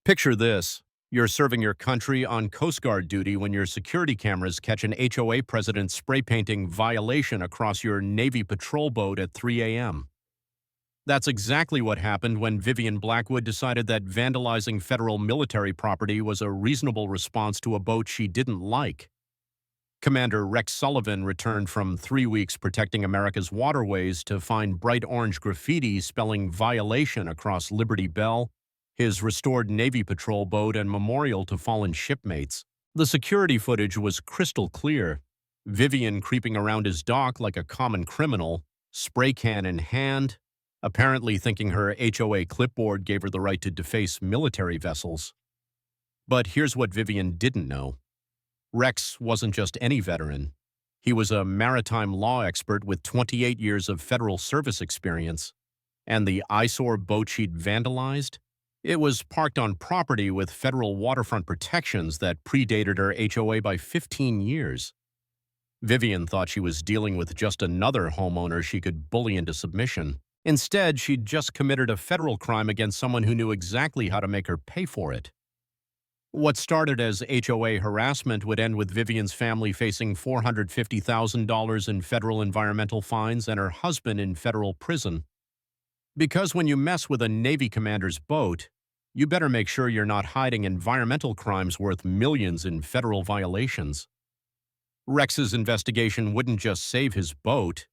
Picture this. You're serving your country on Coast Guard duty when your security cameras catch an HOA president spray painting violation across your Navy patrol boat at 3 a.m. That's exactly what happened when Vivian Blackwood decided that vandalizing federal military property was a reasonable response to a boat she didn't like. Commander Rex Sullivan returned from 3 weeks protecting America's waterways to find bright orange graffiti spelling violation across Liberty Bell, his restored Navy patrol boat, and memorial to fallen shipmates. The security footage was crystal clear. Vivian creeping around his dock like a common criminal, spray can in hand, apparently thinking her HOA clipboard gave her the right to deface military vessels. But here's what Vivian didn't know. Rex wasn't just any veteran. He was a maritime law expert with 28 years of federal service experience. And the eyesore boat she'd vandalized? It was parked on property with federal waterfront protections that predated her HOA by 15 years. Vivian thought she was dealing with just another homeowner she could bully into submission. Instead, she'd just committed a federal crime against someone who knew exactly how to make her pay for it. What started as HOA harassment would end with Vivian's family facing $450,000 in federal environmental fines and her husband in federal prison. Because when you mess with a Navy commander's boat, you better make sure you're not hiding environmental crimes worth millions in federal violations. Rex's investigation wouldn't just save his boat.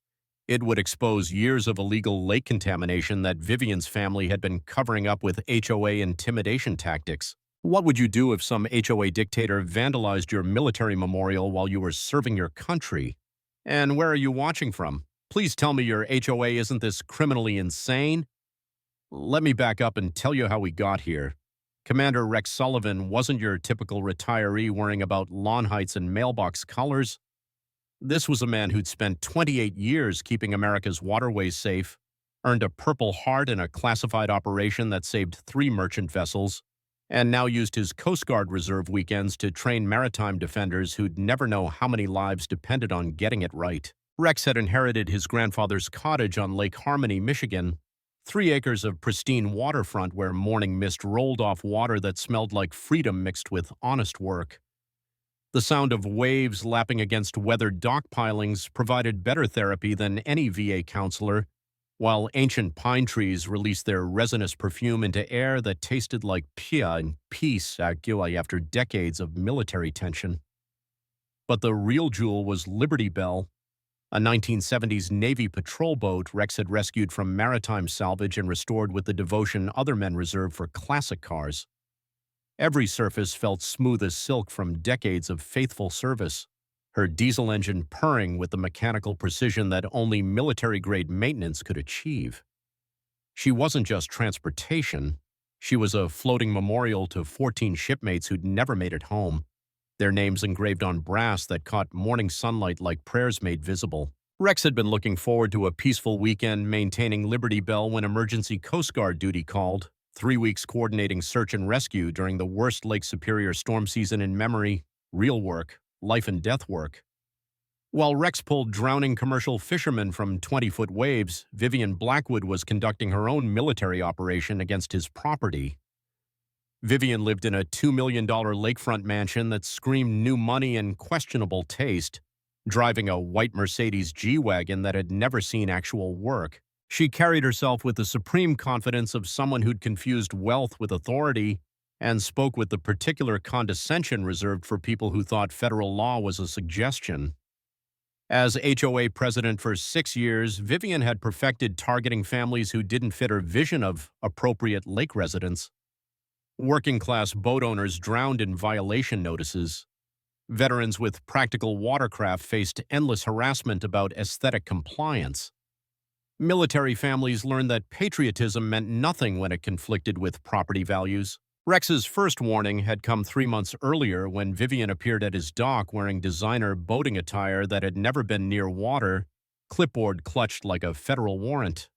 It would expose years of illegal lake contamination that Vivian's family had been covering up with HOA intimidation tactics. What would you do if some HOA dictator vandalized your military memorial while you were serving your country? And where are you watching from? Please tell me your HOA isn't this criminally insane. Let me back up and tell you how we got here. Commander Rex Sullivan wasn't your typical retiree worrying about lawn heights and mailbox colors. This was a man who'd spent 28 years keeping America's waterways safe, earned a Purple Heart in a classified operation that saved 3 merchant vessels, and now used his Coast Guard reserve weekends to train maritime defenders who'd never know how many lives depended on getting it right. Rex had inherited his grandfather's cottage on Lake Harmony, Michigan, 3 acres of pristine waterfront where morning mist rolled off water that smelled like freedom mixed with honest work. The sound of waves lapping against weathered dock pilings provided better therapy than any VA counselor, while ancient pine trees released their resinous perfume into air that tasted like pia and peace after decades of military tension. But the real jewel was Liberty Bell, a 1970s Navy patrol boat Rex had rescued from maritime salvage and restored with the devotion other men reserve for classic cars. Every surface felt smooth as silk from decades of faithful service, her diesel engine purring with the mechanical precision that only military-grade maintenance could achieve. She wasn't just transportation. She was a floating memorial to 14 shipmates who'd never made it home, their names engraved on brass that caught morning sunlight like prayers made visible. Rex had been looking forward to a peaceful weekend maintaining Liberty Bell when emergency Coast Guard duty called, 3 weeks coordinating search and rescue during the worst Lake Superior storm season in memory, real work, life and death work. While Rex pulled drowning commercial fishermen from 20-foot waves, Vivian Blackwood was conducting her own military operation against his property. Vivian lived in a $2 million lakefront mansion that screamed new money and questionable taste, driving a white Mercedes G-Wagon that had never seen actual work. She carried herself with the supreme confidence of someone who'd confused wealth with authority and spoke with the particular condescension reserved for people who thought federal law was a suggestion. As HOA president for 6 years, Vivian had perfected targeting families who didn't fit her vision of appropriate lake residents. Working-class boat owners drowned in violation notices. Veterans with practical watercraft faced endless harassment about aesthetic compliance. Military families learned that patriotism meant nothing when it conflicted with property values. Rex's first warning had come 3 months earlier when Vivian appeared at his dock wearing designer boating attire that had never been near water, clipboard clutched like a federal warrant.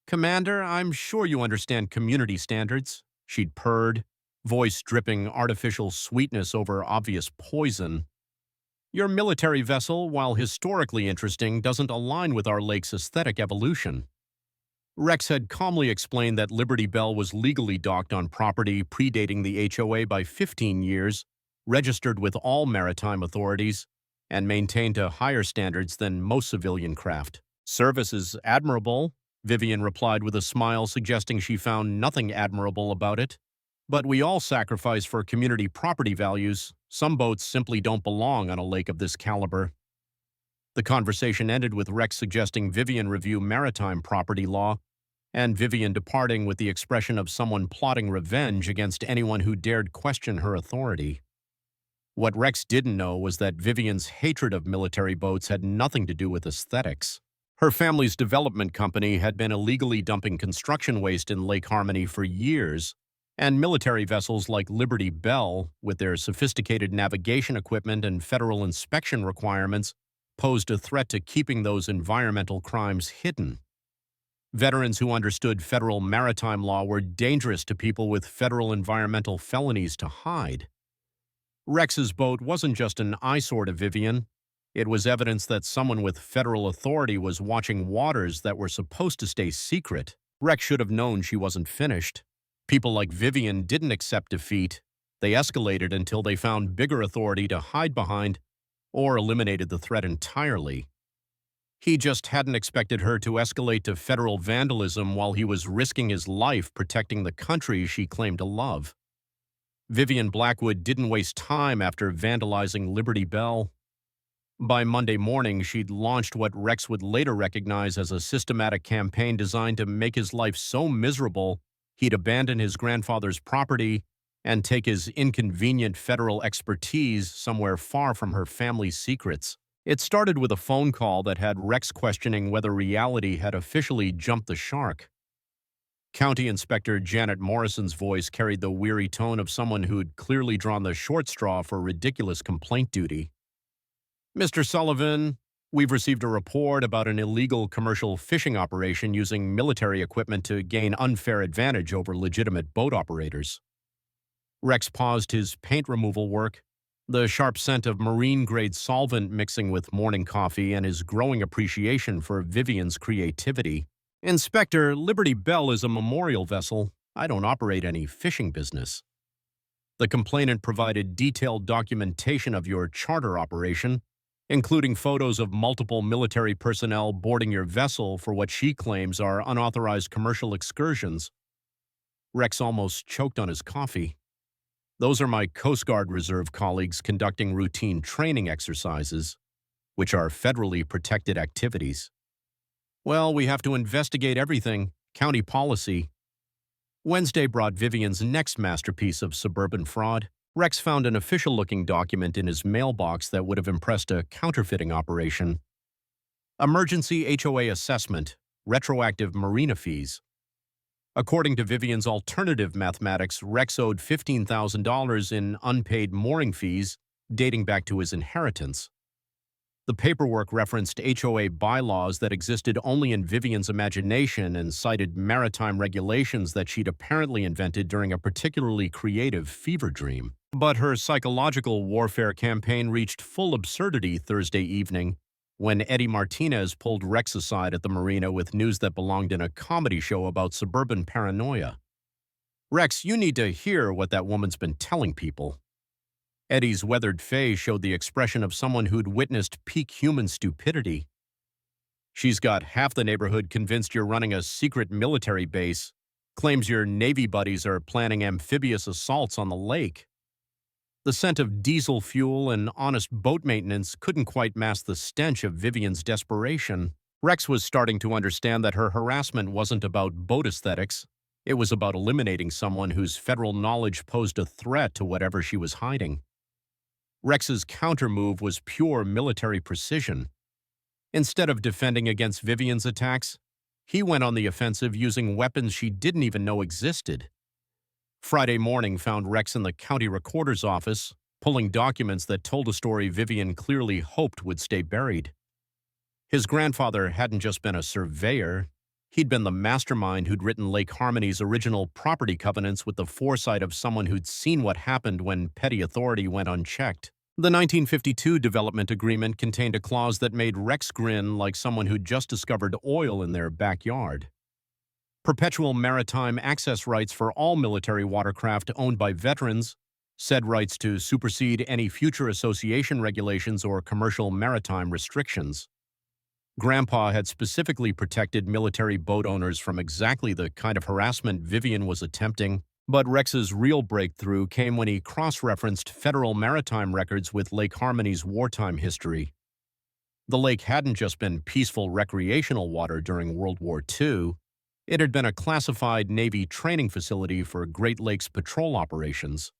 "Commander, I'm sure you understand community standards," she'd purred, voice dripping artificial sweetness over obvious poison. "Your military vessel, while historically interesting, doesn't align with our lake's aesthetic evolution." Rex had calmly explained that Liberty Bell was legally docked on property predating the HOA by 15 years, registered with all maritime authorities, and maintained to higher standards than most civilian craft. "Service is admirable," Vivian replied with a smile, suggesting she found nothing admirable about it. "But we all sacrifice for community property values. Some boats simply don't belong on a lake of this caliber." The conversation ended with Rex suggesting Vivian review maritime property law, and Vivian departing with the expression of someone plotting revenge against anyone who dared question her authority. What Rex didn't know was that Vivian's hatred of military boats had nothing to do with aesthetics. Her family's development company had been illegally dumping construction waste in Lake Harmony for years, and military vessels like Liberty Bell, with their sophisticated navigation equipment and federal inspection requirements, posed a threat to keeping those environmental crimes hidden. Veterans who understood federal maritime law were dangerous to people with federal environmental felonies to hide. Rex's boat wasn't just an eyesore to Vivian. It was evidence that someone with federal authority was watching waters that were supposed to stay secret. Rex should have known she wasn't finished. People like Vivian didn't accept defeat. They escalated until they found bigger authority to hide behind or eliminated the threat entirely. He just hadn't expected her to escalate to federal vandalism while he was risking his life protecting the country she claimed to love. Vivian Blackwood didn't waste time after vandalizing Liberty Bell. By Monday morning, she'd launched what Rex would later recognize as a systematic campaign designed to make his life so miserable he'd abandon his grandfather's property and take his inconvenient federal expertise somewhere far from her family's secrets. It started with a phone call that had Rex questioning whether reality had officially jumped the shark. County Inspector Janet Morrison's voice carried the weary tone of someone who'd clearly drawn the short straw for ridiculous complaint duty. "Mr. Sullivan, we've received a report about an illegal commercial fishing operation using military equipment to gain unfair advantage over legitimate boat operators." Rex paused his paint removal work, the sharp scent of marine-grade solvent mixing with morning coffee and his growing appreciation for Vivian's creativity. "Inspector, Liberty Bell is a memorial vessel. I don't operate any fishing business." The complainant provided detailed documentation of your charter operation, including photos of multiple military personnel boarding your vessel for what she claims are unauthorized commercial excursions. Rex almost choked on his coffee. "Those are my Coast Guard Reserve colleagues conducting routine training exercises, which are federally protected activities." "Well, we have to investigate everything, county policy." Wednesday brought Vivian's next masterpiece of suburban fraud. Rex found an official-looking document in his mailbox that would have impressed a counterfeiting operation. Emergency HOA assessment, retroactive marina fees. According to Vivian's alternative mathematics, Rex owed $15,000 in unpaid mooring fees dating back to his inheritance. The paperwork referenced HOA bylaws that existed only in Vivian's imagination and cited maritime regulations that she'd apparently invented during a particularly creative fever dream. But her psychological warfare campaign reached full absurdity Thursday evening when Eddie Martinez pulled Rex aside at the marina with news that belonged in a comedy show about suburban paranoia. "Rex, you need to hear what that woman's been telling people." Eddie's weathered face showed the expression of someone who'd witnessed peak human stupidity. "She's got half the neighborhood convinced you're running a secret military base, claims your Navy buddies are planning amphibious assaults on the lake." The scent of diesel fuel and honest boat maintenance couldn't quite mask the stench of Vivian's desperation. Rex was starting to understand that her harassment wasn't about boat aesthetics. It was about eliminating someone whose federal knowledge posed a threat to whatever she was hiding. Rex's countermove was pure military precision. Instead of defending against Vivian's attacks, he went on the offensive using weapons she didn't even know existed. Friday morning found Rex in the county recorder's office, pulling documents that told a story Vivian clearly hoped would stay buried. His grandfather hadn't just been a surveyor. He'd been the mastermind who'd written Lake Harmony's original property covenants with the foresight of someone who'd seen what happened when petty authority went unchecked. The 1952 development agreement contained a clause that made Rex grin like someone who'd just discovered oil in their backyard. perpetual maritime access rights for all military watercraft owned by veterans, said rights to supersede any future association regulations or commercial maritime restrictions. Grandpa had specifically protected military boat owners from exactly the kind of harassment Vivian was attempting, but Rex's real breakthrough came when he cross-referenced federal maritime records with Lake Harmony's wartime history. The lake hadn't just been peaceful recreational water during World War II. It had been a classified Navy training facility for Great Lakes patrol operations.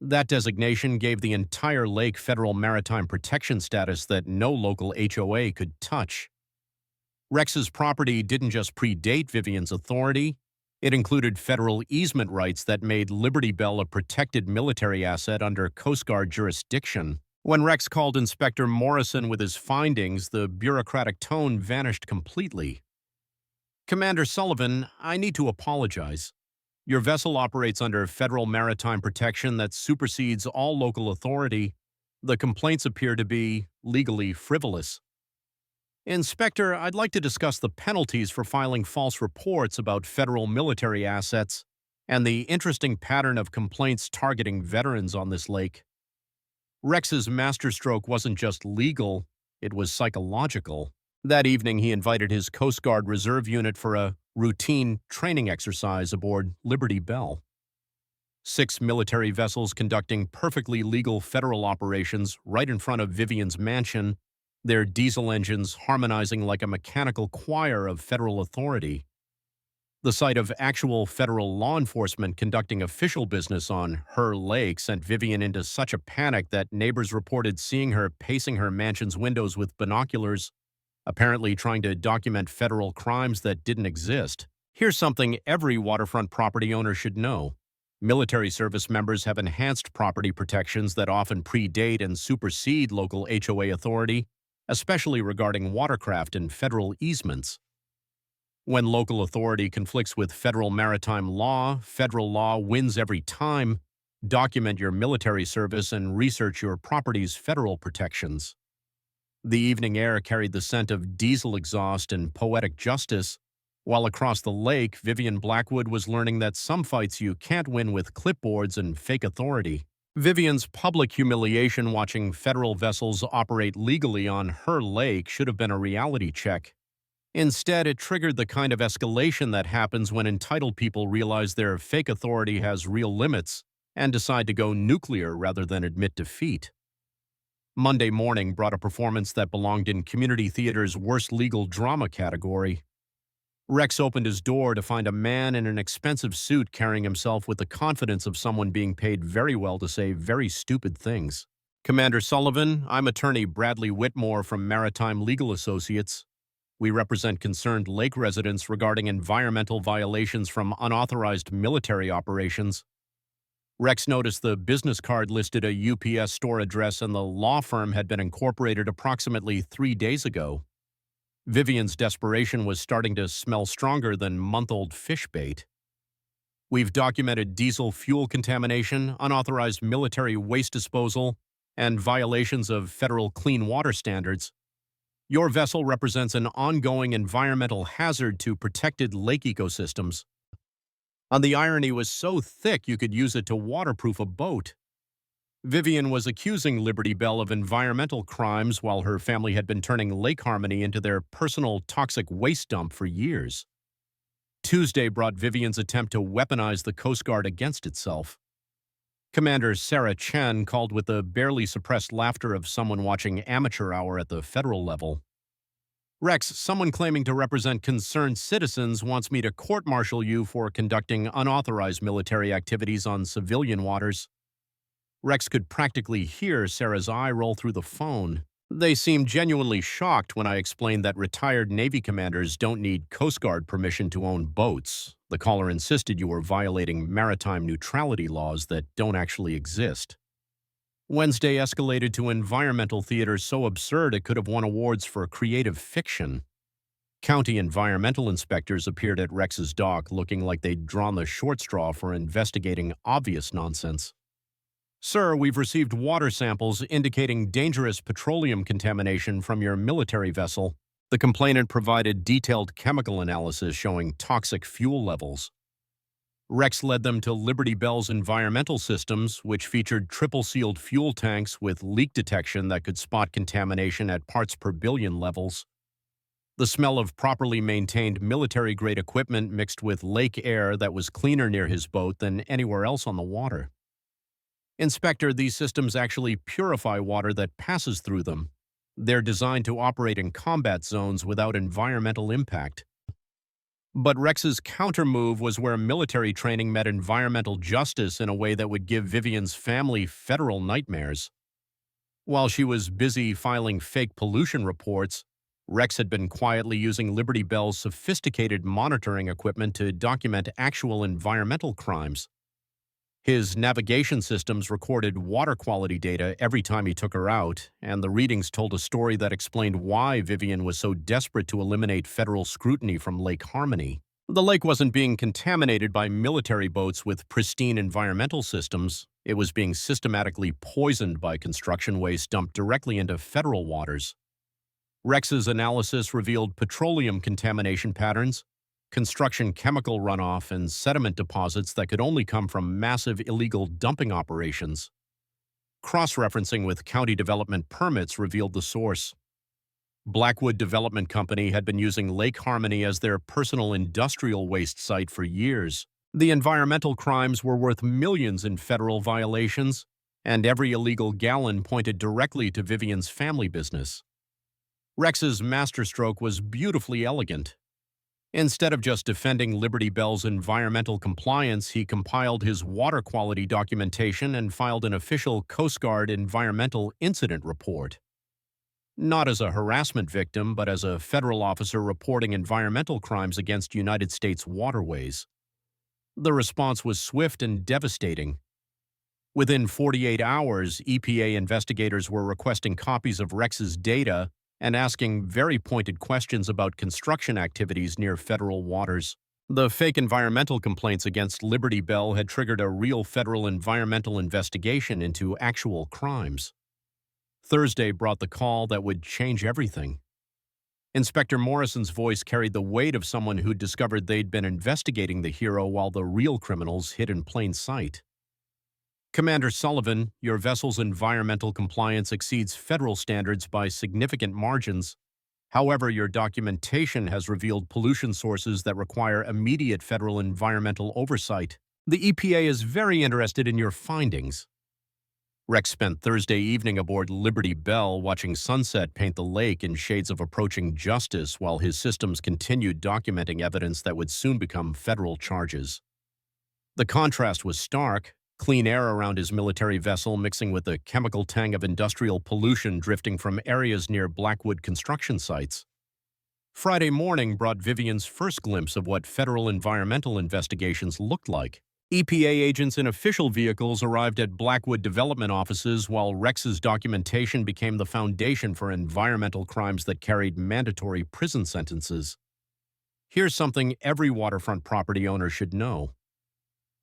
That designation gave the entire lake federal maritime protection status that no local HOA could touch. Rex's property didn't just predate Vivian's authority, it included federal easement rights that made Liberty Bell a protected military asset under Coast Guard jurisdiction. When Rex called Inspector Morrison with his findings, the bureaucratic tone vanished completely. "Commander Sullivan, I need to apologize. Your vessel operates under federal maritime protection that supersedes all local authority. The complaints appear to be legally frivolous." "Inspector, I'd like to discuss the penalties for filing false reports about federal military assets and the interesting pattern of complaints targeting veterans on this lake." Rex's masterstroke wasn't just legal, it was psychological. That evening, he invited his Coast Guard Reserve unit for a routine training exercise aboard Liberty Bell. 6 military vessels conducting perfectly legal federal operations right in front of Vivian's mansion, their diesel engines harmonizing like a mechanical choir of federal authority. The sight of actual federal law enforcement conducting official business on her lake sent Vivian into such a panic that neighbors reported seeing her pacing her mansion's windows with binoculars, apparently trying to document federal crimes that didn't exist. Here's something every waterfront property owner should know. Military service members have enhanced property protections that often predate and supersede local HOA authority, especially regarding watercraft and federal easements. When local authority conflicts with federal maritime law, federal law wins every time. Document your military service and research your property's federal protections. The evening air carried the scent of diesel exhaust and poetic justice, while across the lake, Vivian Blackwood was learning that some fights you can't win with clipboards and fake authority. Vivian's public humiliation watching federal vessels operate legally on her lake should have been a reality check. Instead, it triggered the kind of escalation that happens when entitled people realize their fake authority has real limits and decide to go nuclear rather than admit defeat. Monday morning brought a performance that belonged in community theater's worst legal drama category. Rex opened his door to find a man in an expensive suit carrying himself with the confidence of someone being paid very well to say very stupid things. "Commander Sullivan, I'm attorney Bradley Whitmore from Maritime Legal Associates. We represent concerned lake residents regarding environmental violations from unauthorized military operations." Rex noticed the business card listed a UPS store address and the law firm had been incorporated approximately 3 days ago. Vivian's desperation was starting to smell stronger than month-old fish bait. "We've documented diesel fuel contamination, unauthorized military waste disposal, and violations of federal clean water standards. Your vessel represents an ongoing environmental hazard to protected lake ecosystems." And the irony was so thick you could use it to waterproof a boat. Vivian was accusing Liberty Bell of environmental crimes while her family had been turning Lake Harmony into their personal toxic waste dump for years. Tuesday brought Vivian's attempt to weaponize the Coast Guard against itself. Commander Sarah Chen called with the barely suppressed laughter of someone watching amateur hour at the federal level. "Rex, someone claiming to represent concerned citizens wants me to court-martial you for conducting unauthorized military activities on civilian waters." Rex could practically hear Sarah's eye roll through the phone. They seemed genuinely shocked when I explained that retired Navy commanders don't need Coast Guard permission to own boats. The caller insisted you were violating maritime neutrality laws that don't actually exist. Wednesday escalated to environmental theater so absurd it could have won awards for creative fiction. County environmental inspectors appeared at Rex's dock looking like they'd drawn the short straw for investigating obvious nonsense. "Sir, we've received water samples indicating dangerous petroleum contamination from your military vessel. The complainant provided detailed chemical analysis showing toxic fuel levels. Rex led them to Liberty Bell's environmental systems, which featured triple-sealed fuel tanks with leak detection that could spot contamination at parts per billion levels. The smell of properly maintained military-grade equipment mixed with lake air that was cleaner near his boat than anywhere else on the water. Inspector, these systems actually purify water that passes through them. They're designed to operate in combat zones without environmental impact. But Rex's counter-move was where military training met environmental justice in a way that would give Vivian's family federal nightmares. While she was busy filing fake pollution reports, Rex had been quietly using Liberty Bell's sophisticated monitoring equipment to document actual environmental crimes. His navigation systems recorded water quality data every time he took her out, and the readings told a story that explained why Vivian was so desperate to eliminate federal scrutiny from Lake Harmony. The lake wasn't being contaminated by military boats with pristine environmental systems. It was being systematically poisoned by construction waste dumped directly into federal waters. Rex's analysis revealed petroleum contamination patterns, construction chemical runoff, and sediment deposits that could only come from massive illegal dumping operations. Cross-referencing with county development permits revealed the source. Blackwood Development Company had been using Lake Harmony as their personal industrial waste site for years. The environmental crimes were worth millions in federal violations, and every illegal gallon pointed directly to Vivian's family business. Rex's masterstroke was beautifully elegant. Instead of just defending Liberty Bell's environmental compliance, he compiled his water quality documentation and filed an official Coast Guard environmental incident report. Not as a harassment victim, but as a federal officer reporting environmental crimes against United States waterways. The response was swift and devastating. Within 48 hours, EPA investigators were requesting copies of Rex's data and asking very pointed questions about construction activities near federal waters. The fake environmental complaints against Liberty Bell had triggered a real federal environmental investigation into actual crimes. Thursday brought the call that would change everything. Inspector Morrison's voice carried the weight of someone who'd discovered they'd been investigating the hero while the real criminals hid in plain sight. Commander Sullivan, your vessel's environmental compliance exceeds federal standards by significant margins. However, your documentation has revealed pollution sources that require immediate federal environmental oversight. The EPA is very interested in your findings. Rex spent Thursday evening aboard Liberty Bell watching sunset paint the lake in shades of approaching justice while his systems continued documenting evidence that would soon become federal charges. The contrast was stark. Clean air around his military vessel mixing with the chemical tang of industrial pollution drifting from areas near Blackwood construction sites. Friday morning brought Vivian's first glimpse of what federal environmental investigations looked like. EPA agents in official vehicles arrived at Blackwood development offices while Rex's documentation became the foundation for environmental crimes that carried mandatory prison sentences. Here's something every waterfront property owner should know.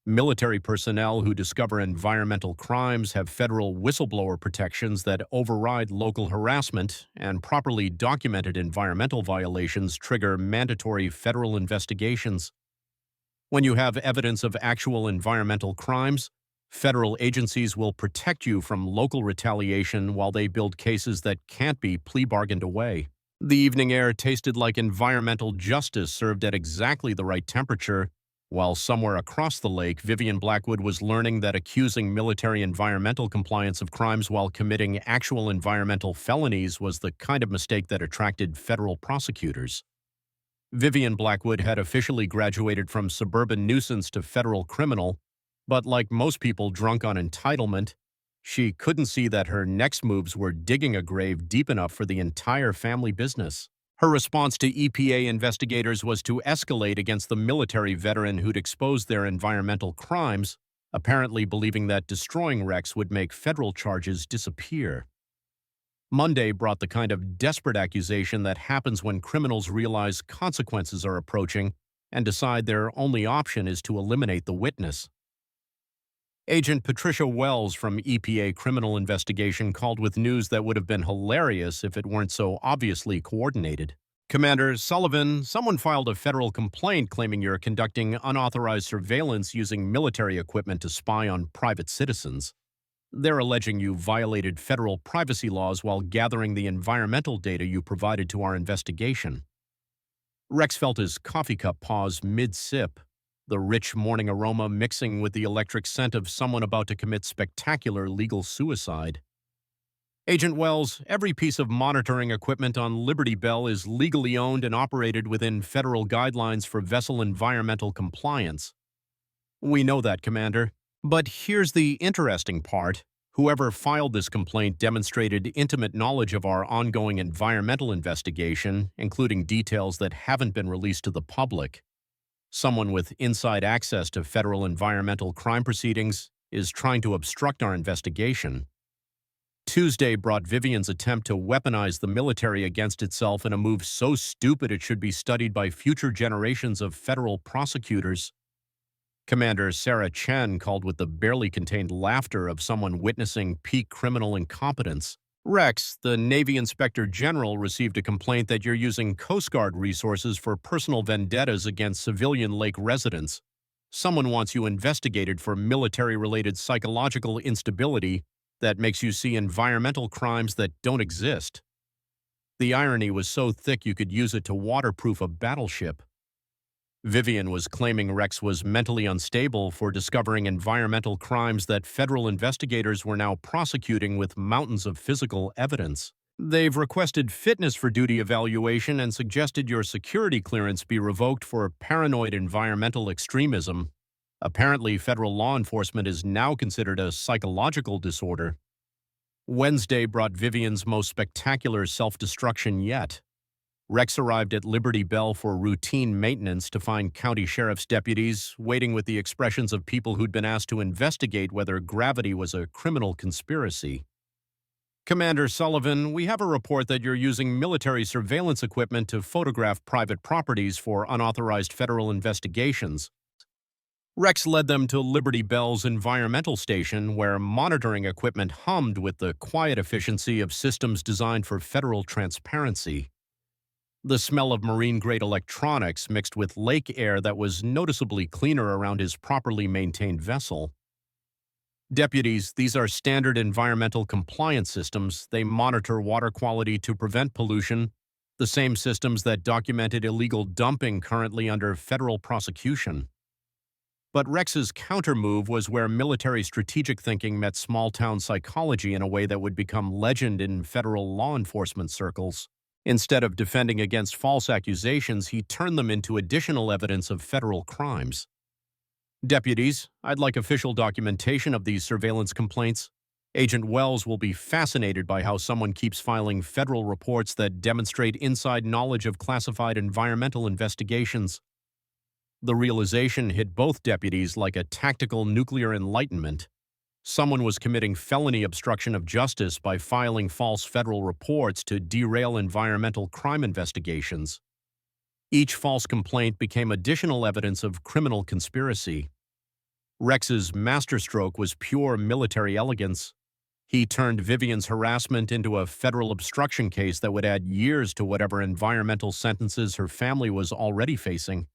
Military personnel who discover environmental crimes have federal whistleblower protections that override local harassment, and properly documented environmental violations trigger mandatory federal investigations. When you have evidence of actual environmental crimes, federal agencies will protect you from local retaliation while they build cases that can't be plea bargained away. The evening air tasted like environmental justice served at exactly the right temperature. While somewhere across the lake, Vivian Blackwood was learning that accusing military environmental compliance of crimes while committing actual environmental felonies was the kind of mistake that attracted federal prosecutors. Vivian Blackwood had officially graduated from suburban nuisance to federal criminal, but like most people drunk on entitlement, she couldn't see that her next moves were digging a grave deep enough for the entire family business. Her response to EPA investigators was to escalate against the military veteran who'd exposed their environmental crimes, apparently believing that destroying Rex would make federal charges disappear. Monday brought the kind of desperate accusation that happens when criminals realize consequences are approaching and decide their only option is to eliminate the witness. Agent Patricia Wells from EPA Criminal Investigation called with news that would have been hilarious if it weren't so obviously coordinated. Commander Sullivan, someone filed a federal complaint claiming you're conducting unauthorized surveillance using military equipment to spy on private citizens. They're alleging you violated federal privacy laws while gathering the environmental data you provided to our investigation. Rex felt his coffee cup pause mid-sip, the rich morning aroma mixing with the electric scent of someone about to commit spectacular legal suicide. Agent Wells, every piece of monitoring equipment on Liberty Bell is legally owned and operated within federal guidelines for vessel environmental compliance. We know that, Commander. But here's the interesting part. Whoever filed this complaint demonstrated intimate knowledge of our ongoing environmental investigation, including details that haven't been released to the public. Someone with inside access to federal environmental crime proceedings is trying to obstruct our investigation. Tuesday brought Vivian's attempt to weaponize the military against itself in a move so stupid it should be studied by future generations of federal prosecutors. Commander Sarah Chen called with the barely contained laughter of someone witnessing peak criminal incompetence. Rex, the Navy Inspector General, received a complaint that you're using Coast Guard resources for personal vendettas against civilian lake residents. Someone wants you investigated for military-related psychological instability that makes you see environmental crimes that don't exist. The irony was so thick you could use it to waterproof a battleship. Vivian was claiming Rex was mentally unstable for discovering environmental crimes that federal investigators were now prosecuting with mountains of physical evidence. They've requested fitness for duty evaluation and suggested your security clearance be revoked for paranoid environmental extremism. Apparently, federal law enforcement is now considered a psychological disorder. Wednesday brought Vivian's most spectacular self-destruction yet. Rex arrived at Liberty Bell for routine maintenance to find county sheriff's deputies waiting with the expressions of people who'd been asked to investigate whether gravity was a criminal conspiracy. Commander Sullivan, we have a report that you're using military surveillance equipment to photograph private properties for unauthorized federal investigations. Rex led them to Liberty Bell's environmental station, where monitoring equipment hummed with the quiet efficiency of systems designed for federal transparency. The smell of marine-grade electronics mixed with lake air that was noticeably cleaner around his properly maintained vessel. Deputies, these are standard environmental compliance systems. They monitor water quality to prevent pollution, the same systems that documented illegal dumping currently under federal prosecution. But Rex's counter-move was where military strategic thinking met small-town psychology in a way that would become legend in federal law enforcement circles. Instead of defending against false accusations, he turned them into additional evidence of federal crimes. Deputies, I'd like official documentation of these surveillance complaints. Agent Wells will be fascinated by how someone keeps filing federal reports that demonstrate inside knowledge of classified environmental investigations. The realization hit both deputies like a tactical nuclear enlightenment. Someone was committing felony obstruction of justice by filing false federal reports to derail environmental crime investigations. Each false complaint became additional evidence of criminal conspiracy. Rex's masterstroke was pure military elegance. He turned Vivian's harassment into a federal obstruction case that would add years to whatever environmental sentences her family was already facing.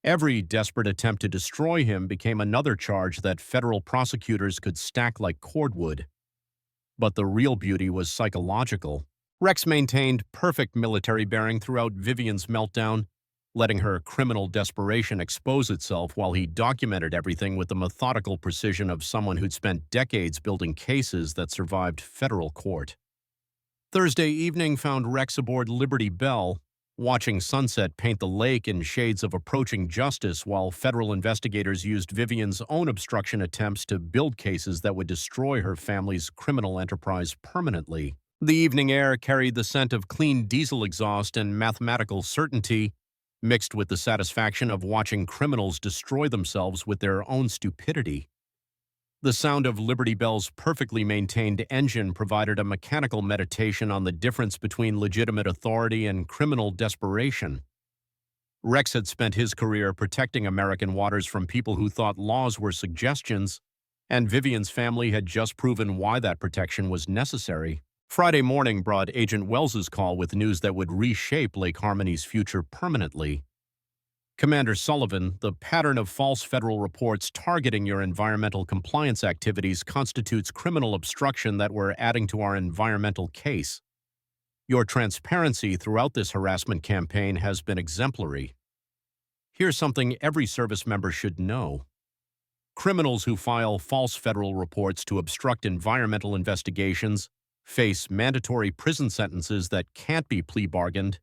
Every desperate attempt to destroy him became another charge that federal prosecutors could stack like cordwood. But the real beauty was psychological. Rex maintained perfect military bearing throughout Vivian's meltdown, letting her criminal desperation expose itself while he documented everything with the methodical precision of someone who'd spent decades building cases that survived federal court. Thursday evening found Rex aboard Liberty Bell, watching sunset paint the lake in shades of approaching justice while federal investigators used Vivian's own obstruction attempts to build cases that would destroy her family's criminal enterprise permanently. The evening air carried the scent of clean diesel exhaust and mathematical certainty, mixed with the satisfaction of watching criminals destroy themselves with their own stupidity. The sound of Liberty Bell's perfectly maintained engine provided a mechanical meditation on the difference between legitimate authority and criminal desperation. Rex had spent his career protecting American waters from people who thought laws were suggestions, and Vivian's family had just proven why that protection was necessary. Friday morning brought Agent Wells's call with news that would reshape Lake Harmony's future permanently. Commander Sullivan, the pattern of false federal reports targeting your environmental compliance activities constitutes criminal obstruction that we're adding to our environmental case. Your transparency throughout this harassment campaign has been exemplary. Here's something every service member should know. Criminals who file false federal reports to obstruct environmental investigations face mandatory prison sentences that can't be plea bargained,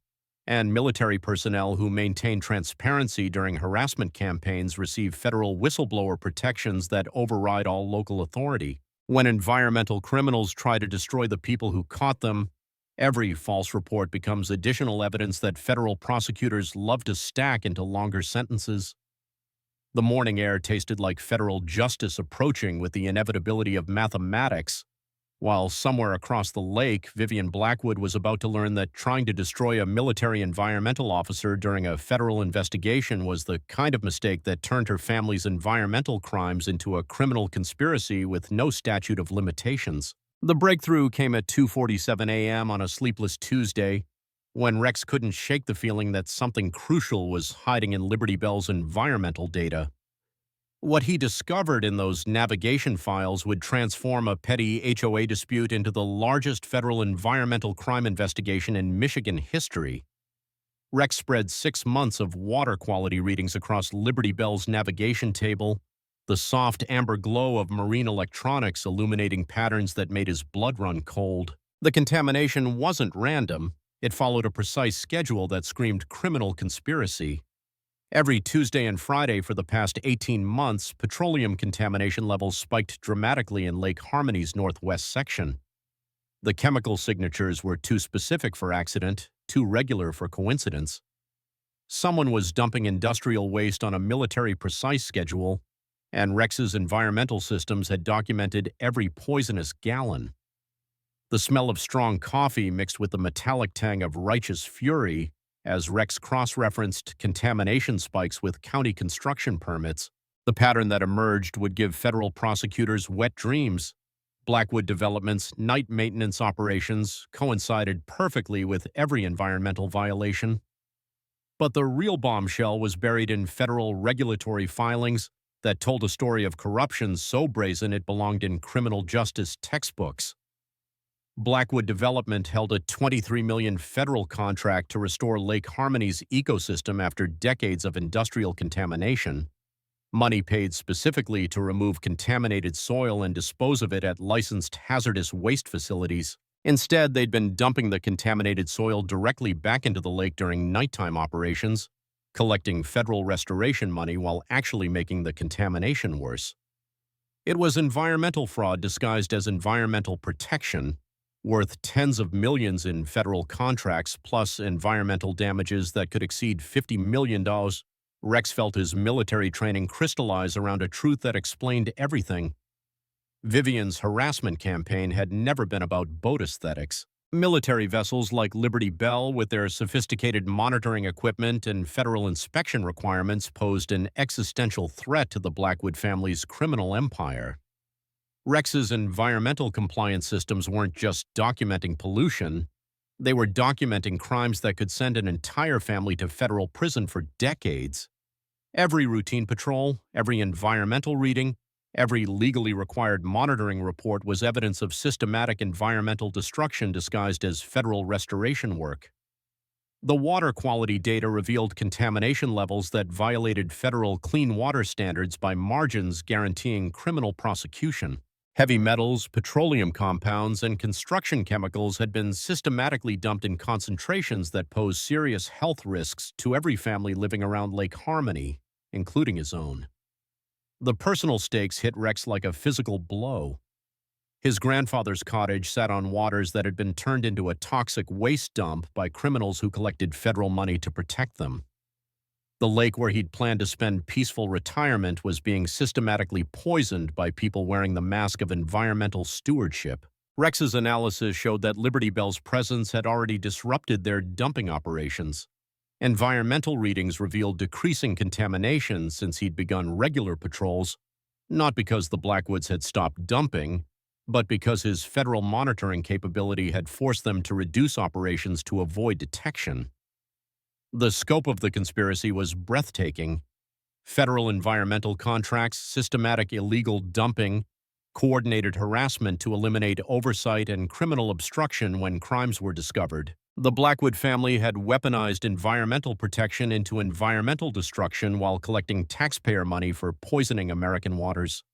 and military personnel who maintain transparency during harassment campaigns receive federal whistleblower protections that override all local authority. When environmental criminals try to destroy the people who caught them, every false report becomes additional evidence that federal prosecutors love to stack into longer sentences. The morning air tasted like federal justice approaching with the inevitability of mathematics, while somewhere across the lake, Vivian Blackwood was about to learn that trying to destroy a military environmental officer during a federal investigation was the kind of mistake that turned her family's environmental crimes into a criminal conspiracy with no statute of limitations. The breakthrough came at 2:47 a.m. on a sleepless Tuesday, when Rex couldn't shake the feeling that something crucial was hiding in Liberty Bell's environmental data. What he discovered in those navigation files would transform a petty HOA dispute into the largest federal environmental crime investigation in Michigan history. Rex spread 6 months of water quality readings across Liberty Bell's navigation table, the soft amber glow of marine electronics illuminating patterns that made his blood run cold. The contamination wasn't random. It followed a precise schedule that screamed criminal conspiracy. Every Tuesday and Friday for the past 18 months, petroleum contamination levels spiked dramatically in Lake Harmony's northwest section. The chemical signatures were too specific for accident, too regular for coincidence. Someone was dumping industrial waste on a military-precise schedule, and Rex's environmental systems had documented every poisonous gallon. The smell of strong coffee mixed with the metallic tang of righteous fury as Rex cross-referenced contamination spikes with county construction permits. The pattern that emerged would give federal prosecutors wet dreams. Blackwood Development's night maintenance operations coincided perfectly with every environmental violation. But the real bombshell was buried in federal regulatory filings that told a story of corruption so brazen it belonged in criminal justice textbooks. Blackwood Development held a $23 million federal contract to restore Lake Harmony's ecosystem after decades of industrial contamination. Money paid specifically to remove contaminated soil and dispose of it at licensed hazardous waste facilities. Instead, they'd been dumping the contaminated soil directly back into the lake during nighttime operations, collecting federal restoration money while actually making the contamination worse. It was environmental fraud disguised as environmental protection, worth tens of millions in federal contracts plus environmental damages that could exceed $50 million. Rex felt his military training crystallize around a truth that explained everything. Vivian's harassment campaign had never been about boat aesthetics. Military vessels like Liberty Bell, with their sophisticated monitoring equipment and federal inspection requirements, posed an existential threat to the Blackwood family's criminal empire. Rex's environmental compliance systems weren't just documenting pollution, they were documenting crimes that could send an entire family to federal prison for decades. Every routine patrol, every environmental reading, every legally required monitoring report was evidence of systematic environmental destruction disguised as federal restoration work. The water quality data revealed contamination levels that violated federal clean water standards by margins guaranteeing criminal prosecution. Heavy metals, petroleum compounds, and construction chemicals had been systematically dumped in concentrations that pose serious health risks to every family living around Lake Harmony, including his own. The personal stakes hit Rex like a physical blow. His grandfather's cottage sat on waters that had been turned into a toxic waste dump by criminals who collected federal money to protect them. The lake where he'd planned to spend peaceful retirement was being systematically poisoned by people wearing the mask of environmental stewardship. Rex's analysis showed that Liberty Bell's presence had already disrupted their dumping operations. Environmental readings revealed decreasing contamination since he'd begun regular patrols, not because the Blackwoods had stopped dumping, but because his federal monitoring capability had forced them to reduce operations to avoid detection. The scope of the conspiracy was breathtaking: federal environmental contracts, systematic illegal dumping, coordinated harassment to eliminate oversight, and criminal obstruction when crimes were discovered. The Blackwood family had weaponized environmental protection into environmental destruction while collecting taxpayer money for poisoning American waters.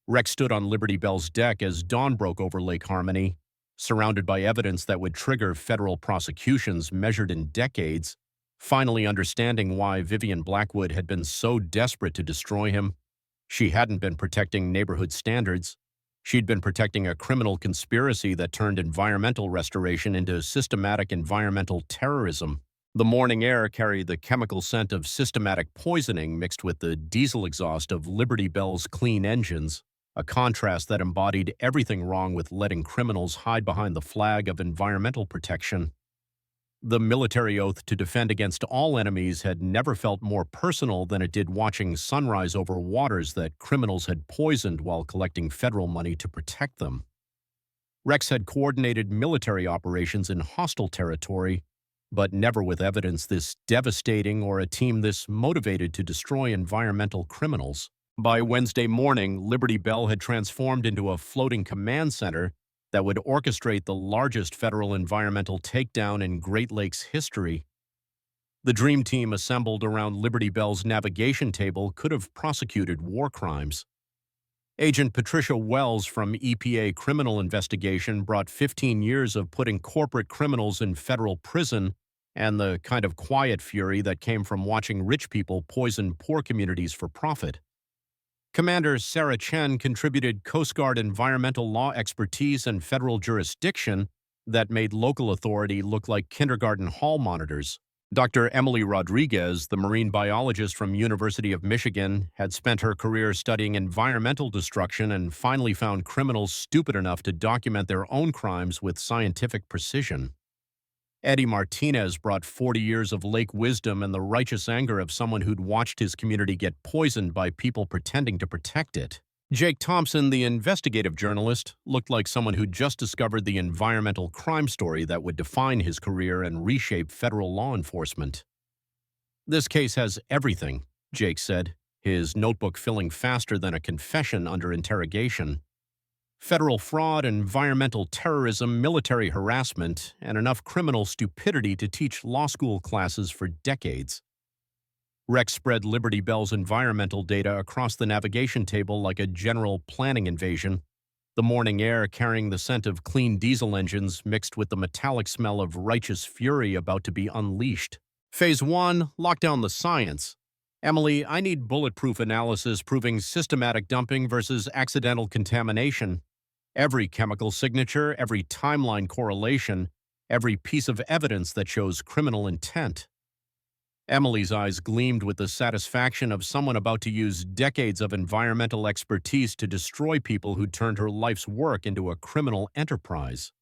Rex stood on Liberty Bell's deck as dawn broke over Lake Harmony, surrounded by evidence that would trigger federal prosecutions measured in decades, finally understanding why Vivian Blackwood had been so desperate to destroy him. She hadn't been protecting neighborhood standards. She'd been protecting a criminal conspiracy that turned environmental restoration into systematic environmental terrorism. The morning air carried the chemical scent of systematic poisoning mixed with the diesel exhaust of Liberty Bell's clean engines, a contrast that embodied everything wrong with letting criminals hide behind the flag of environmental protection. The military oath to defend against all enemies had never felt more personal than it did watching sunrise over waters that criminals had poisoned while collecting federal money to protect them. Rex had coordinated military operations in hostile territory, but never with evidence this devastating or a team this motivated to destroy environmental criminals. By Wednesday morning, Liberty Bell had transformed into a floating command center that would orchestrate the largest federal environmental takedown in Great Lakes history. The dream team assembled around Liberty Bell's navigation table could have prosecuted war crimes. Agent Patricia Wells from EPA Criminal Investigation brought 15 years of putting corporate criminals in federal prison and the kind of quiet fury that came from watching rich people poison poor communities for profit. Commander Sarah Chen contributed Coast Guard environmental law expertise and federal jurisdiction that made local authority look like kindergarten hall monitors. Dr. Emily Rodriguez, the marine biologist from University of Michigan, had spent her career studying environmental destruction and finally found criminals stupid enough to document their own crimes with scientific precision. Eddie Martinez brought 40 years of lake wisdom and the righteous anger of someone who'd watched his community get poisoned by people pretending to protect it. Jake Thompson, the investigative journalist, looked like someone who'd just discovered the environmental crime story that would define his career and reshape federal law enforcement. "This case has everything," Jake said, his notebook filling faster than a confession under interrogation. "Federal fraud, environmental terrorism, military harassment, and enough criminal stupidity to teach law school classes for decades." Rex spread Liberty Bell's environmental data across the navigation table like a general planning invasion, the morning air carrying the scent of clean diesel engines mixed with the metallic smell of righteous fury about to be unleashed. Phase 1, lock down the science. Emily, I need bulletproof analysis proving systematic dumping versus accidental contamination. Every chemical signature, every timeline correlation, every piece of evidence that shows criminal intent. Emily's eyes gleamed with the satisfaction of someone about to use decades of environmental expertise to destroy people who turned her life's work into a criminal enterprise.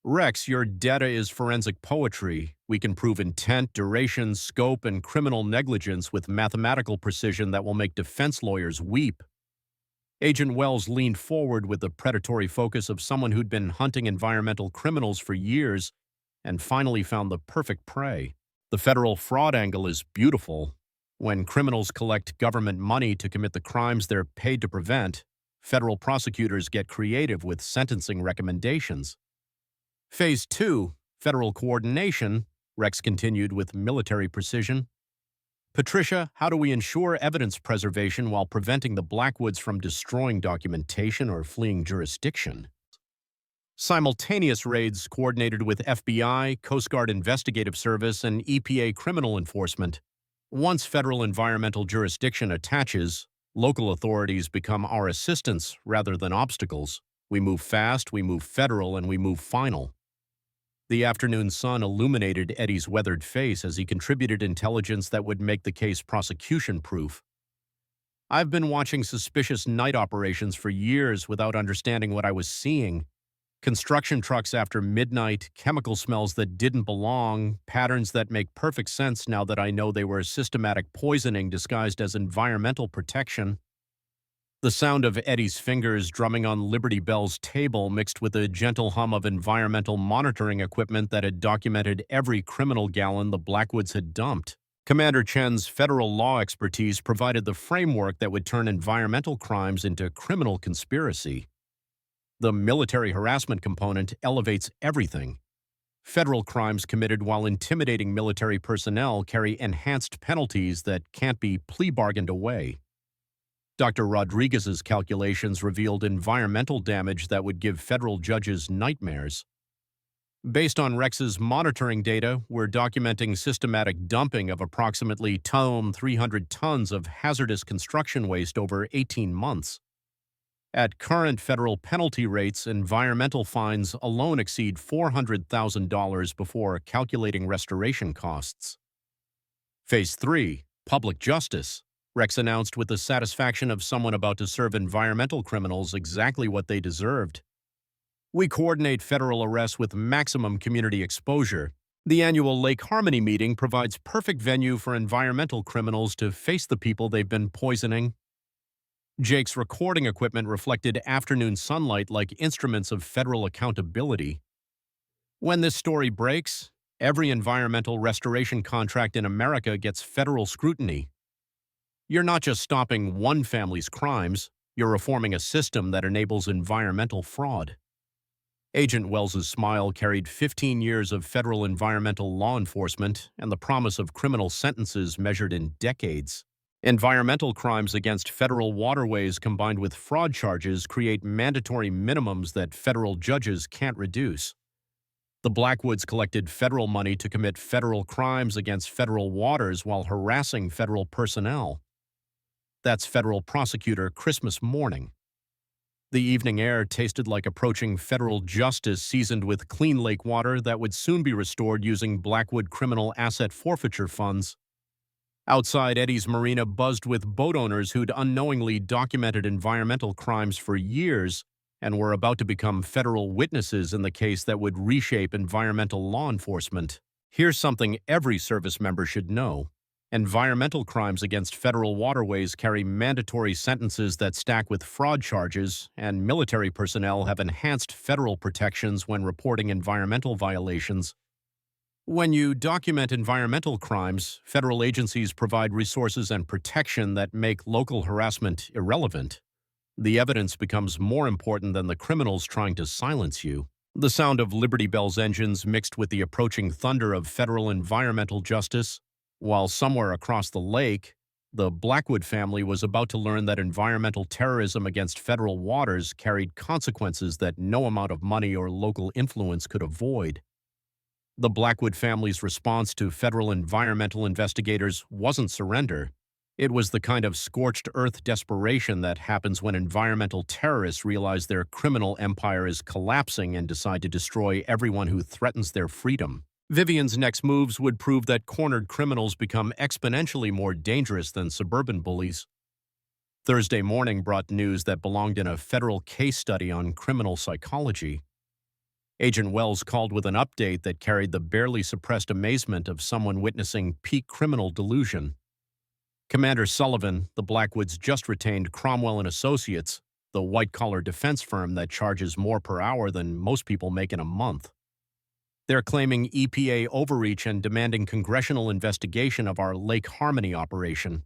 "Rex, your data is forensic poetry. We can prove intent, duration, scope, and criminal negligence with mathematical precision that will make defense lawyers weep." Agent Wells leaned forward with the predatory focus of someone who'd been hunting environmental criminals for years and finally found the perfect prey. "The federal fraud angle is beautiful. When criminals collect government money to commit the crimes they're paid to prevent, federal prosecutors get creative with sentencing recommendations." "Phase 2, federal coordination," Rex continued with military precision. "Patricia, how do we ensure evidence preservation while preventing the Blackwoods from destroying documentation or fleeing jurisdiction?" Simultaneous raids coordinated with FBI, Coast Guard Investigative Service, and EPA Criminal Enforcement. Once federal environmental jurisdiction attaches, local authorities become our assistants rather than obstacles. We move fast, we move federal, and we move final. The afternoon sun illuminated Eddie's weathered face as he contributed intelligence that would make the case prosecution-proof. "I've been watching suspicious night operations for years without understanding what I was seeing. Construction trucks after midnight, chemical smells that didn't belong, patterns that make perfect sense now that I know they were systematic poisoning disguised as environmental protection." The sound of Eddie's fingers drumming on Liberty Bell's table mixed with the gentle hum of environmental monitoring equipment that had documented every criminal gallon the Blackwoods had dumped. Commander Chen's federal law expertise provided the framework that would turn environmental crimes into criminal conspiracy. The military harassment component elevates everything. Federal crimes committed while intimidating military personnel carry enhanced penalties that can't be plea bargained away. Dr. Rodriguez's calculations revealed environmental damage that would give federal judges nightmares. Based on Rex's monitoring data, we're documenting systematic dumping of approximately 300 tons of hazardous construction waste over 18 months. At current federal penalty rates, environmental fines alone exceed $400,000 before calculating restoration costs. Phase 3, Public Justice. Rex announced with the satisfaction of someone about to serve environmental criminals exactly what they deserved. We coordinate federal arrests with maximum community exposure. The annual Lake Harmony meeting provides perfect venue for environmental criminals to face the people they've been poisoning. Jake's recording equipment reflected afternoon sunlight like instruments of federal accountability. When this story breaks, every environmental restoration contract in America gets federal scrutiny. You're not just stopping one family's crimes, you're reforming a system that enables environmental fraud. Agent Wells's smile carried 15 years of federal environmental law enforcement and the promise of criminal sentences measured in decades. Environmental crimes against federal waterways combined with fraud charges create mandatory minimums that federal judges can't reduce. The Blackwoods collected federal money to commit federal crimes against federal waters while harassing federal personnel. That's federal prosecutor Christmas morning. The evening air tasted like approaching federal justice seasoned with clean lake water that would soon be restored using Blackwood criminal asset forfeiture funds. Outside, Eddie's marina buzzed with boat owners who'd unknowingly documented environmental crimes for years and were about to become federal witnesses in the case that would reshape environmental law enforcement. Here's something every service member should know. Environmental crimes against federal waterways carry mandatory sentences that stack with fraud charges, and military personnel have enhanced federal protections when reporting environmental violations. When you document environmental crimes, federal agencies provide resources and protection that make local harassment irrelevant. The evidence becomes more important than the criminals trying to silence you. The sound of Liberty Bell's engines mixed with the approaching thunder of federal environmental justice. While somewhere across the lake, the Blackwood family was about to learn that environmental terrorism against federal waters carried consequences that no amount of money or local influence could avoid. The Blackwood family's response to federal environmental investigators wasn't surrender. It was the kind of scorched earth desperation that happens when environmental terrorists realize their criminal empire is collapsing and decide to destroy everyone who threatens their freedom. Vivian's next moves would prove that cornered criminals become exponentially more dangerous than suburban bullies. Thursday morning brought news that belonged in a federal case study on criminal psychology. Agent Wells called with an update that carried the barely suppressed amazement of someone witnessing peak criminal delusion. Commander Sullivan, the Blackwoods just retained Cromwell and Associates, the white-collar defense firm that charges more per hour than most people make in a month. They're claiming EPA overreach and demanding congressional investigation of our Lake Harmony operation.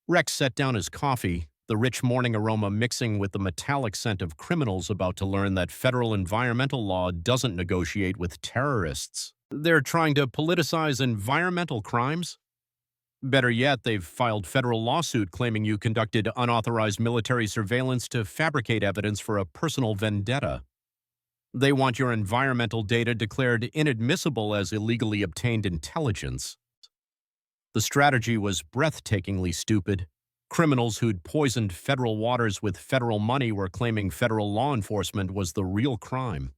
Rex set down his coffee, the rich morning aroma mixing with the metallic scent of criminals about to learn that federal environmental law doesn't negotiate with terrorists. They're trying to politicize environmental crimes? Better yet, they've filed federal lawsuit claiming you conducted unauthorized military surveillance to fabricate evidence for a personal vendetta. They want your environmental data declared inadmissible as illegally obtained intelligence. The strategy was breathtakingly stupid. Criminals who'd poisoned federal waters with federal money were claiming federal law enforcement was the real crime.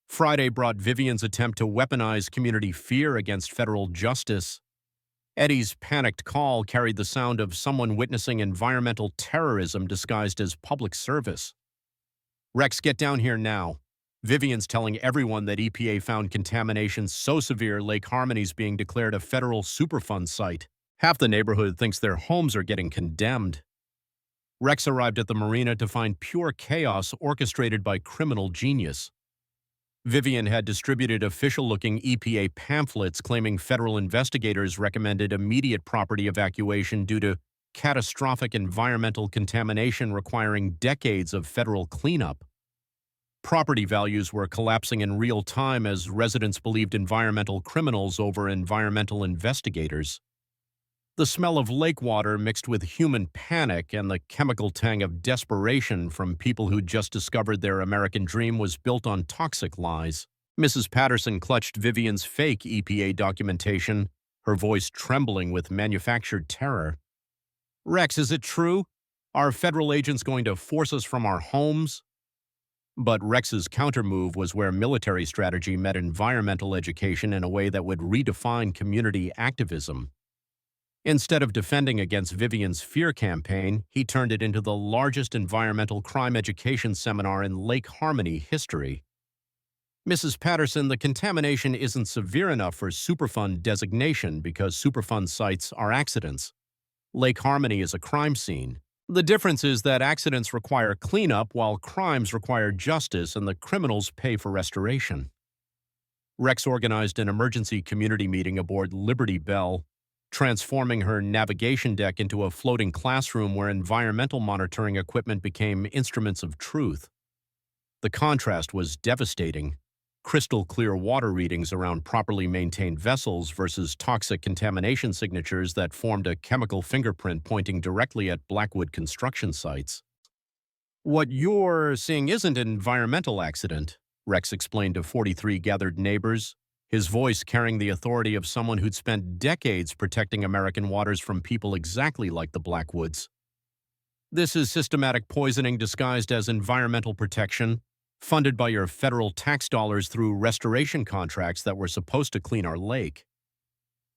Friday brought Vivian's attempt to weaponize community fear against federal justice. Eddie's panicked call carried the sound of someone witnessing environmental terrorism disguised as public service. Rex, get down here now. Vivian's telling everyone that EPA found contamination so severe Lake Harmony's being declared a federal Superfund site. Half the neighborhood thinks their homes are getting condemned. Rex arrived at the marina to find pure chaos orchestrated by criminal genius. Vivian had distributed official-looking EPA pamphlets claiming federal investigators recommended immediate property evacuation due to catastrophic environmental contamination requiring decades of federal cleanup. Property values were collapsing in real time as residents believed environmental criminals over environmental investigators. The smell of lake water mixed with human panic and the chemical tang of desperation from people who'd just discovered their American dream was built on toxic lies. Mrs. Patterson clutched Vivian's fake EPA documentation, her voice trembling with manufactured terror. "Rex, is it true? Are federal agents going to force us from our homes?" But Rex's countermove was where military strategy met environmental education in a way that would redefine community activism. Instead of defending against Vivian's fear campaign, he turned it into the largest environmental crime education seminar in Lake Harmony history. "Mrs. Patterson, the contamination isn't severe enough for Superfund designation because Superfund sites are accidents. Lake Harmony is a crime scene. The difference is that accidents require cleanup while crimes require justice and the criminals pay for restoration." Rex organized an emergency community meeting aboard Liberty Bell, transforming her navigation deck into a floating classroom where environmental monitoring equipment became instruments of truth. The contrast was devastating. Crystal clear water readings around properly maintained vessels versus toxic contamination signatures that formed a chemical fingerprint pointing directly at Blackwood construction sites. "What you're seeing isn't an environmental accident," Rex explained to 43 gathered neighbors, his voice carrying the authority of someone who'd spent decades protecting American waters from people exactly like the Blackwoods. "This is systematic poisoning disguised as environmental protection, funded by your federal tax dollars through restoration contracts that were supposed to clean our lake."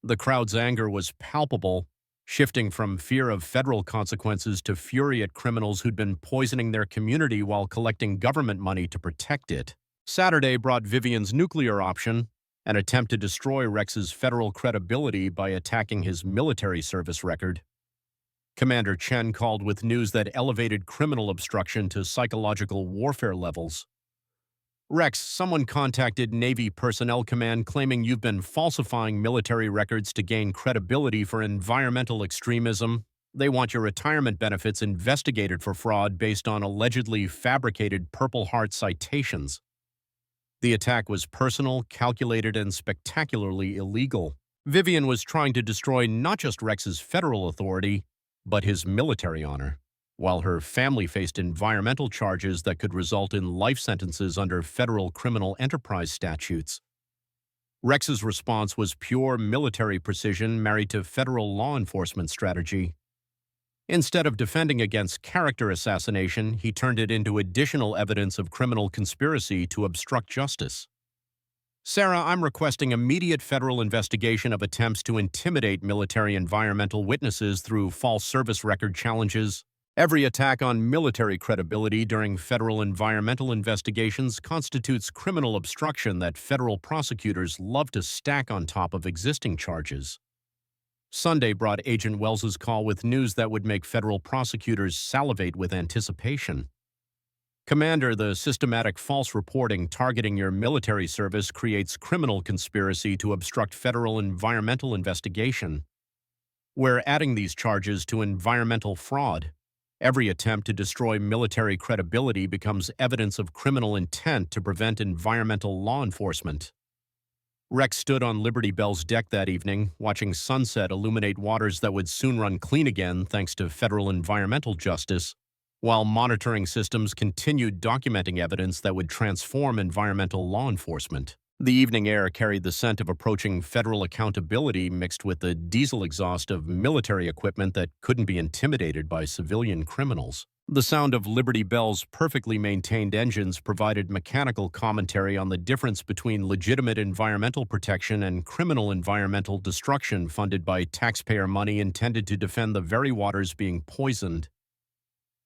The crowd's anger was palpable, shifting from fear of federal consequences to fury at criminals who'd been poisoning their community while collecting government money to protect it. Saturday brought Vivian's nuclear option, an attempt to destroy Rex's federal credibility by attacking his military service record. Commander Chen called with news that elevated criminal obstruction to psychological warfare levels. "Rex, someone contacted Navy Personnel Command claiming you've been falsifying military records to gain credibility for environmental extremism. They want your retirement benefits investigated for fraud based on allegedly fabricated Purple Heart citations." The attack was personal, calculated, and spectacularly illegal. Vivian was trying to destroy not just Rex's federal authority, but his military honor, while her family faced environmental charges that could result in life sentences under federal criminal enterprise statutes. Rex's response was pure military precision married to federal law enforcement strategy. Instead of defending against character assassination, he turned it into additional evidence of criminal conspiracy to obstruct justice. "Sarah, I'm requesting immediate federal investigation of attempts to intimidate military environmental witnesses through false service record challenges. Every attack on military credibility during federal environmental investigations constitutes criminal obstruction that federal prosecutors love to stack on top of existing charges." Sunday brought Agent Wells's call with news that would make federal prosecutors salivate with anticipation. "Commander, the systematic false reporting targeting your military service creates criminal conspiracy to obstruct federal environmental investigation. We're adding these charges to environmental fraud. Every attempt to destroy military credibility becomes evidence of criminal intent to prevent environmental law enforcement." Rex stood on Liberty Bell's deck that evening, watching sunset illuminate waters that would soon run clean again thanks to federal environmental justice, while monitoring systems continued documenting evidence that would transform environmental law enforcement. The evening air carried the scent of approaching federal accountability mixed with the diesel exhaust of military equipment that couldn't be intimidated by civilian criminals. The sound of Liberty Bell's perfectly maintained engines provided mechanical commentary on the difference between legitimate environmental protection and criminal environmental destruction funded by taxpayer money intended to defend the very waters being poisoned.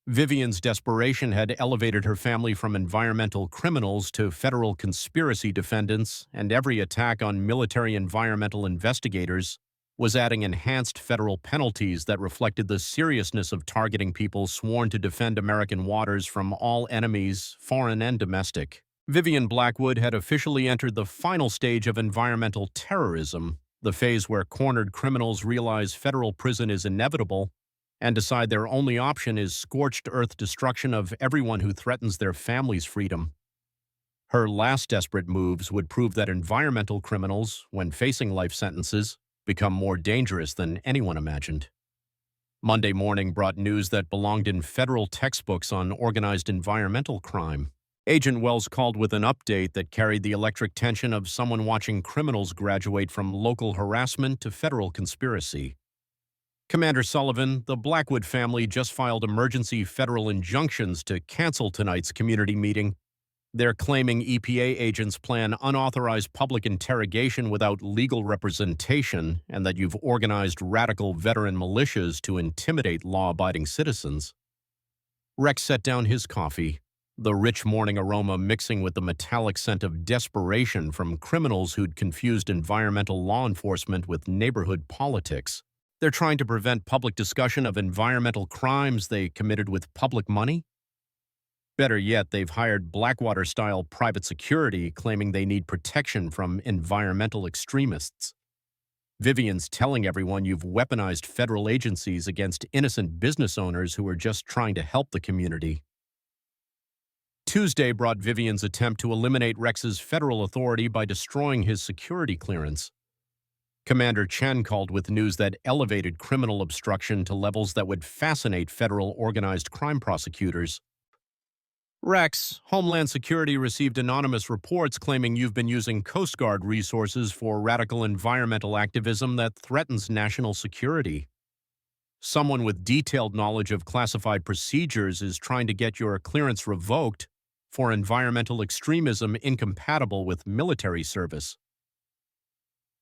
Vivian's desperation had elevated her family from environmental criminals to federal conspiracy defendants, and every attack on military environmental investigators, was adding enhanced federal penalties that reflected the seriousness of targeting people sworn to defend American waters from all enemies, foreign and domestic. Vivian Blackwood had officially entered the final stage of environmental terrorism, the phase where cornered criminals realize federal prison is inevitable and decide their only option is scorched earth destruction of everyone who threatens their family's freedom. Her last desperate moves would prove that environmental criminals, when facing life sentences, become more dangerous than anyone imagined. Monday morning brought news that belonged in federal textbooks on organized environmental crime. Agent Wells called with an update that carried the electric tension of someone watching criminals graduate from local harassment to federal conspiracy. Commander Sullivan, the Blackwood family just filed emergency federal injunctions to cancel tonight's community meeting. They're claiming EPA agents plan unauthorized public interrogation without legal representation and that you've organized radical veteran militias to intimidate law-abiding citizens. Rex set down his coffee, the rich morning aroma mixing with the metallic scent of desperation from criminals who'd confused environmental law enforcement with neighborhood politics. They're trying to prevent public discussion of environmental crimes they committed with public money? Better yet, they've hired Blackwater-style private security claiming they need protection from environmental extremists. Vivian's telling everyone you've weaponized federal agencies against innocent business owners who are just trying to help the community. Tuesday brought Vivian's attempt to eliminate Rex's federal authority by destroying his security clearance. Commander Chen called with news that elevated criminal obstruction to levels that would fascinate federal organized crime prosecutors. Rex, Homeland Security received anonymous reports claiming you've been using Coast Guard resources for radical environmental activism that threatens national security. Someone with detailed knowledge of classified procedures is trying to get your clearance revoked for environmental extremism incompatible with military service.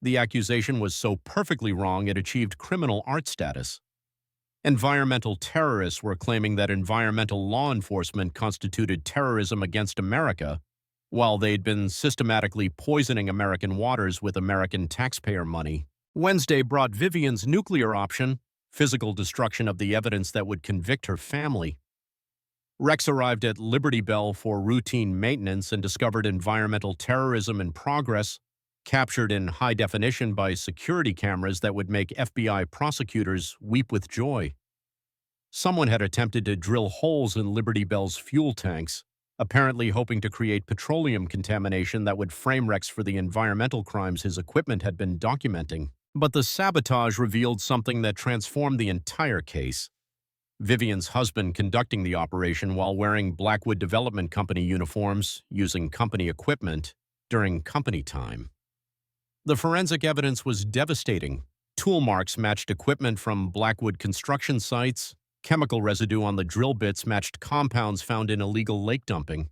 The accusation was so perfectly wrong it achieved criminal art status. Environmental terrorists were claiming that environmental law enforcement constituted terrorism against America, while they'd been systematically poisoning American waters with American taxpayer money. Wednesday brought Vivian's nuclear option, physical destruction of the evidence that would convict her family. Rex arrived at Liberty Bell for routine maintenance and discovered environmental terrorism in progress, captured in high definition by security cameras that would make FBI prosecutors weep with joy. Someone had attempted to drill holes in Liberty Bell's fuel tanks, apparently hoping to create petroleum contamination that would frame Rex for the environmental crimes his equipment had been documenting. But the sabotage revealed something that transformed the entire case. Vivian's husband conducting the operation while wearing Blackwood Development Company uniforms, using company equipment, during company time. The forensic evidence was devastating. Tool marks matched equipment from Blackwood construction sites. Chemical residue on the drill bits matched compounds found in illegal lake dumping.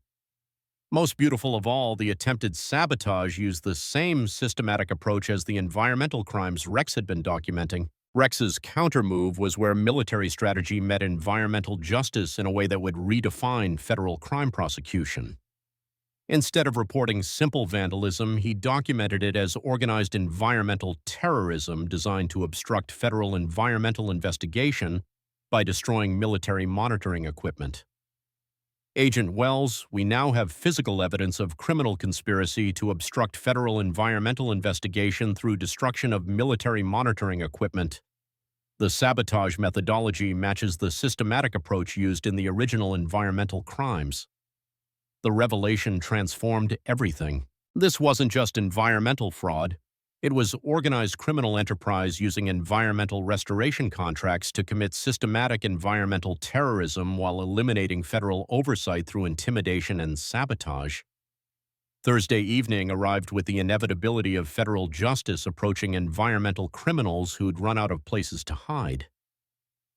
Most beautiful of all, the attempted sabotage used the same systematic approach as the environmental crimes Rex had been documenting. Rex's countermove was where military strategy met environmental justice in a way that would redefine federal crime prosecution. Instead of reporting simple vandalism, he documented it as organized environmental terrorism designed to obstruct federal environmental investigation by destroying military monitoring equipment. Agent Wells, we now have physical evidence of criminal conspiracy to obstruct federal environmental investigation through destruction of military monitoring equipment. The sabotage methodology matches the systematic approach used in the original environmental crimes. The revelation transformed everything. This wasn't just environmental fraud. It was organized criminal enterprise using environmental restoration contracts to commit systematic environmental terrorism while eliminating federal oversight through intimidation and sabotage. Thursday evening arrived with the inevitability of federal justice approaching environmental criminals who'd run out of places to hide.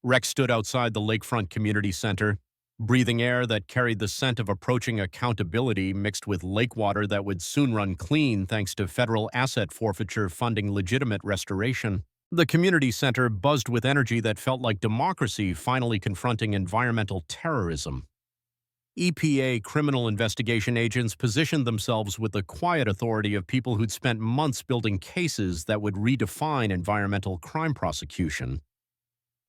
Rex stood outside the Lakefront Community Center, breathing air that carried the scent of approaching accountability mixed with lake water that would soon run clean thanks to federal asset forfeiture funding legitimate restoration. The community center buzzed with energy that felt like democracy finally confronting environmental terrorism. EPA criminal investigation agents positioned themselves with the quiet authority of people who'd spent months building cases that would redefine environmental crime prosecution.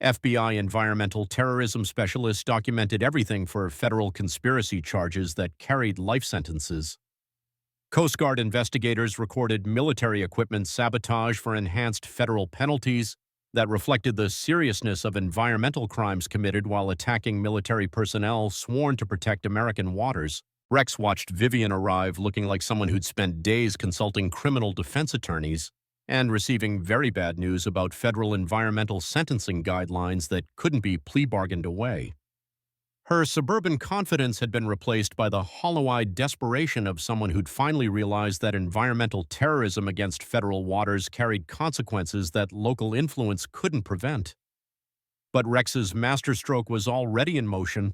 FBI environmental terrorism specialists documented everything for federal conspiracy charges that carried life sentences. Coast Guard investigators recorded military equipment sabotage for enhanced federal penalties that reflected the seriousness of environmental crimes committed while attacking military personnel sworn to protect American waters. Rex watched Vivian arrive looking like someone who'd spent days consulting criminal defense attorneys and receiving very bad news about federal environmental sentencing guidelines that couldn't be plea bargained away. Her suburban confidence had been replaced by the hollow-eyed desperation of someone who'd finally realized that environmental terrorism against federal waters carried consequences that local influence couldn't prevent. But Rex's masterstroke was already in motion.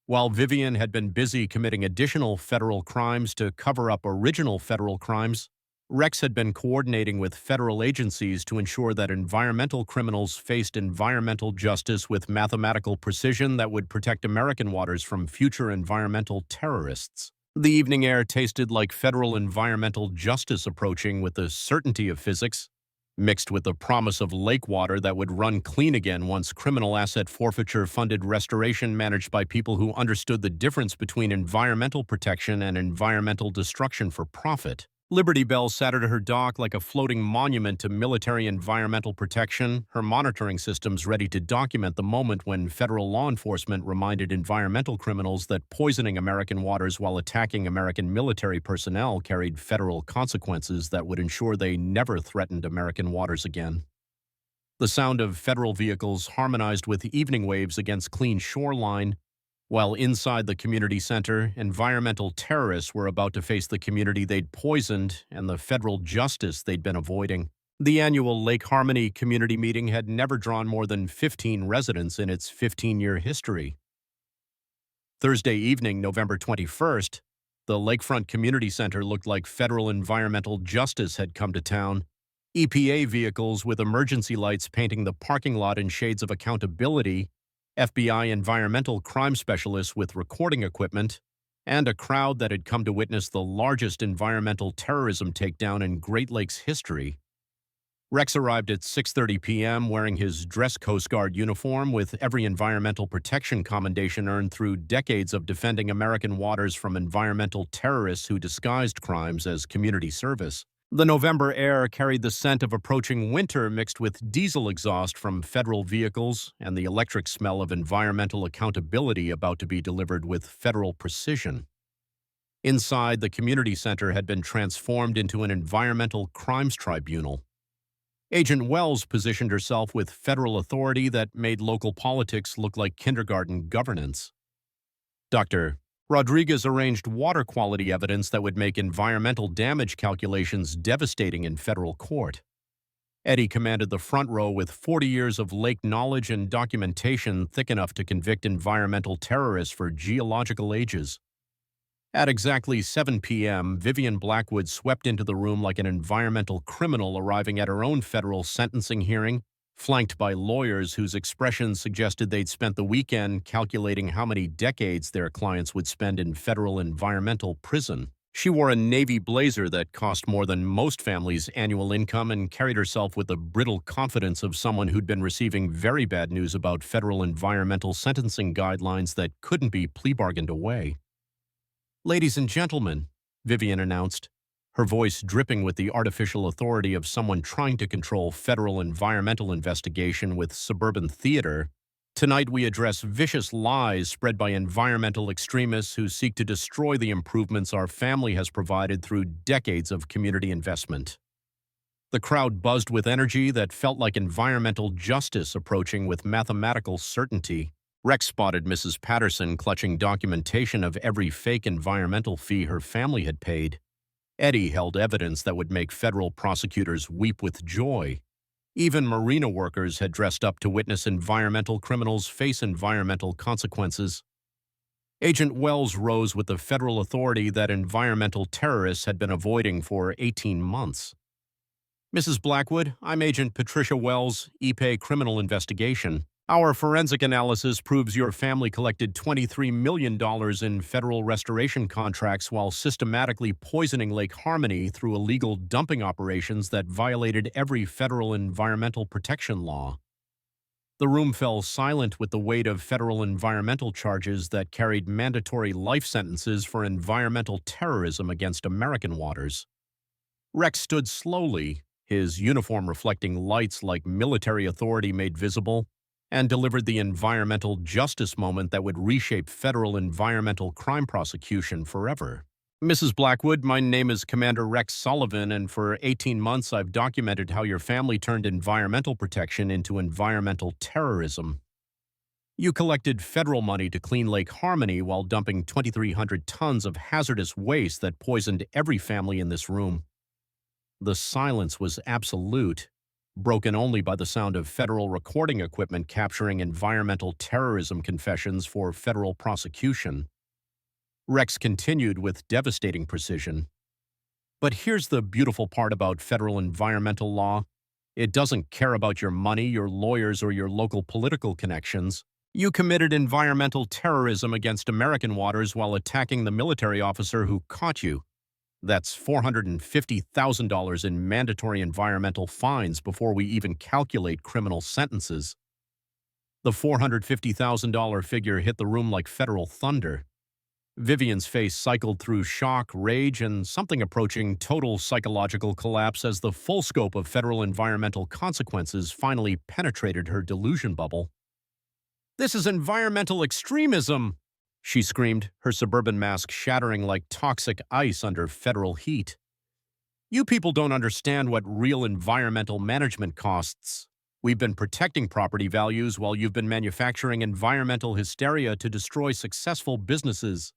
While Vivian had been busy committing additional federal crimes to cover up original federal crimes, Rex had been coordinating with federal agencies to ensure that environmental criminals faced environmental justice with mathematical precision that would protect American waters from future environmental terrorists. The evening air tasted like federal environmental justice approaching with the certainty of physics, mixed with the promise of lake water that would run clean again once criminal asset forfeiture funded restoration managed by people who understood the difference between environmental protection and environmental destruction for profit. Liberty Bell sat at her dock like a floating monument to military environmental protection, her monitoring systems ready to document the moment when federal law enforcement reminded environmental criminals that poisoning American waters while attacking American military personnel carried federal consequences that would ensure they never threatened American waters again. The sound of federal vehicles harmonized with evening waves against clean shoreline, while inside the community center, environmental terrorists were about to face the community they'd poisoned and the federal justice they'd been avoiding. The annual Lake Harmony community meeting had never drawn more than 15 residents in its 15-year history. Thursday evening, November 21st, the Lakefront Community Center looked like federal environmental justice had come to town. EPA vehicles with emergency lights painting the parking lot in shades of accountability, FBI environmental crime specialists with recording equipment, and a crowd that had come to witness the largest environmental terrorism takedown in Great Lakes history. Rex arrived at 6:30 p.m. wearing his dress Coast Guard uniform with every environmental protection commendation earned through decades of defending American waters from environmental terrorists who disguised crimes as community service. The November air carried the scent of approaching winter mixed with diesel exhaust from federal vehicles and the electric smell of environmental accountability about to be delivered with federal precision. Inside, the community center had been transformed into an environmental crimes tribunal. Agent Wells positioned herself with federal authority that made local politics look like kindergarten governance. Dr. Rodriguez arranged water quality evidence that would make environmental damage calculations devastating in federal court. Eddie commanded the front row with 40 years of lake knowledge and documentation thick enough to convict environmental terrorists for geological ages. At exactly 7 p.m., Vivian Blackwood swept into the room like an environmental criminal arriving at her own federal sentencing hearing, flanked by lawyers whose expressions suggested they'd spent the weekend calculating how many decades their clients would spend in federal environmental prison. She wore a navy blazer that cost more than most families' annual income and carried herself with the brittle confidence of someone who'd been receiving very bad news about federal environmental sentencing guidelines that couldn't be plea bargained away. "Ladies and gentlemen," Vivian announced, her voice dripping with the artificial authority of someone trying to control federal environmental investigation with suburban theater, "tonight we address vicious lies spread by environmental extremists who seek to destroy the improvements our family has provided through decades of community investment." The crowd buzzed with energy that felt like environmental justice approaching with mathematical certainty. Rex spotted Mrs. Patterson clutching documentation of every fake environmental fee her family had paid. Eddie held evidence that would make federal prosecutors weep with joy. Even marina workers had dressed up to witness environmental criminals face environmental consequences. Agent Wells rose with the federal authority that environmental terrorists had been avoiding for 18 months. "Mrs. Blackwood, I'm Agent Patricia Wells, EPA Criminal Investigation. Our forensic analysis proves your family collected $23 million in federal restoration contracts while systematically poisoning Lake Harmony through illegal dumping operations that violated every federal environmental protection law. The room fell silent with the weight of federal environmental charges that carried mandatory life sentences for environmental terrorism against American waters. Rex stood slowly, his uniform reflecting lights like military authority made visible, and delivered the environmental justice moment that would reshape federal environmental crime prosecution forever. Mrs. Blackwood, my name is Commander Rex Sullivan, and for 18 months I've documented how your family turned environmental protection into environmental terrorism. You collected federal money to clean Lake Harmony while dumping 2,300 tons of hazardous waste that poisoned every family in this room. The silence was absolute, broken only by the sound of federal recording equipment capturing environmental terrorism confessions for federal prosecution. Rex continued with devastating precision. But here's the beautiful part about federal environmental law. It doesn't care about your money, your lawyers, or your local political connections. You committed environmental terrorism against American waters while attacking the military officer who caught you. That's $450,000 in mandatory environmental fines before we even calculate criminal sentences. The $450,000 figure hit the room like federal thunder. Vivian's face cycled through shock, rage, and something approaching total psychological collapse as the full scope of federal environmental consequences finally penetrated her delusion bubble. "This is environmental extremism!" she screamed, her suburban mask shattering like toxic ice under federal heat. "You people don't understand what real environmental management costs. We've been protecting property values while you've been manufacturing environmental hysteria to destroy successful businesses."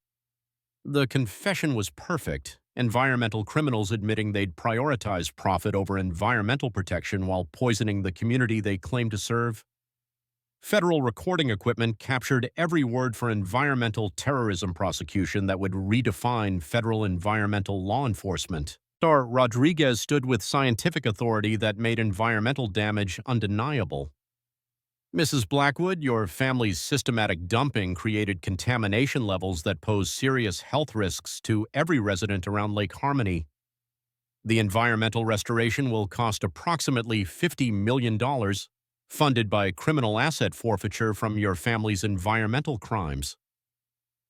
The confession was perfect, environmental criminals admitting they'd prioritize profit over environmental protection while poisoning the community they claim to serve. Federal recording equipment captured every word for environmental terrorism prosecution that would redefine federal environmental law enforcement. Star Rodriguez stood with scientific authority that made environmental damage undeniable. "Mrs. Blackwood, your family's systematic dumping created contamination levels that pose serious health risks to every resident around Lake Harmony. The environmental restoration will cost approximately $50 million, funded by criminal asset forfeiture from your family's environmental crimes."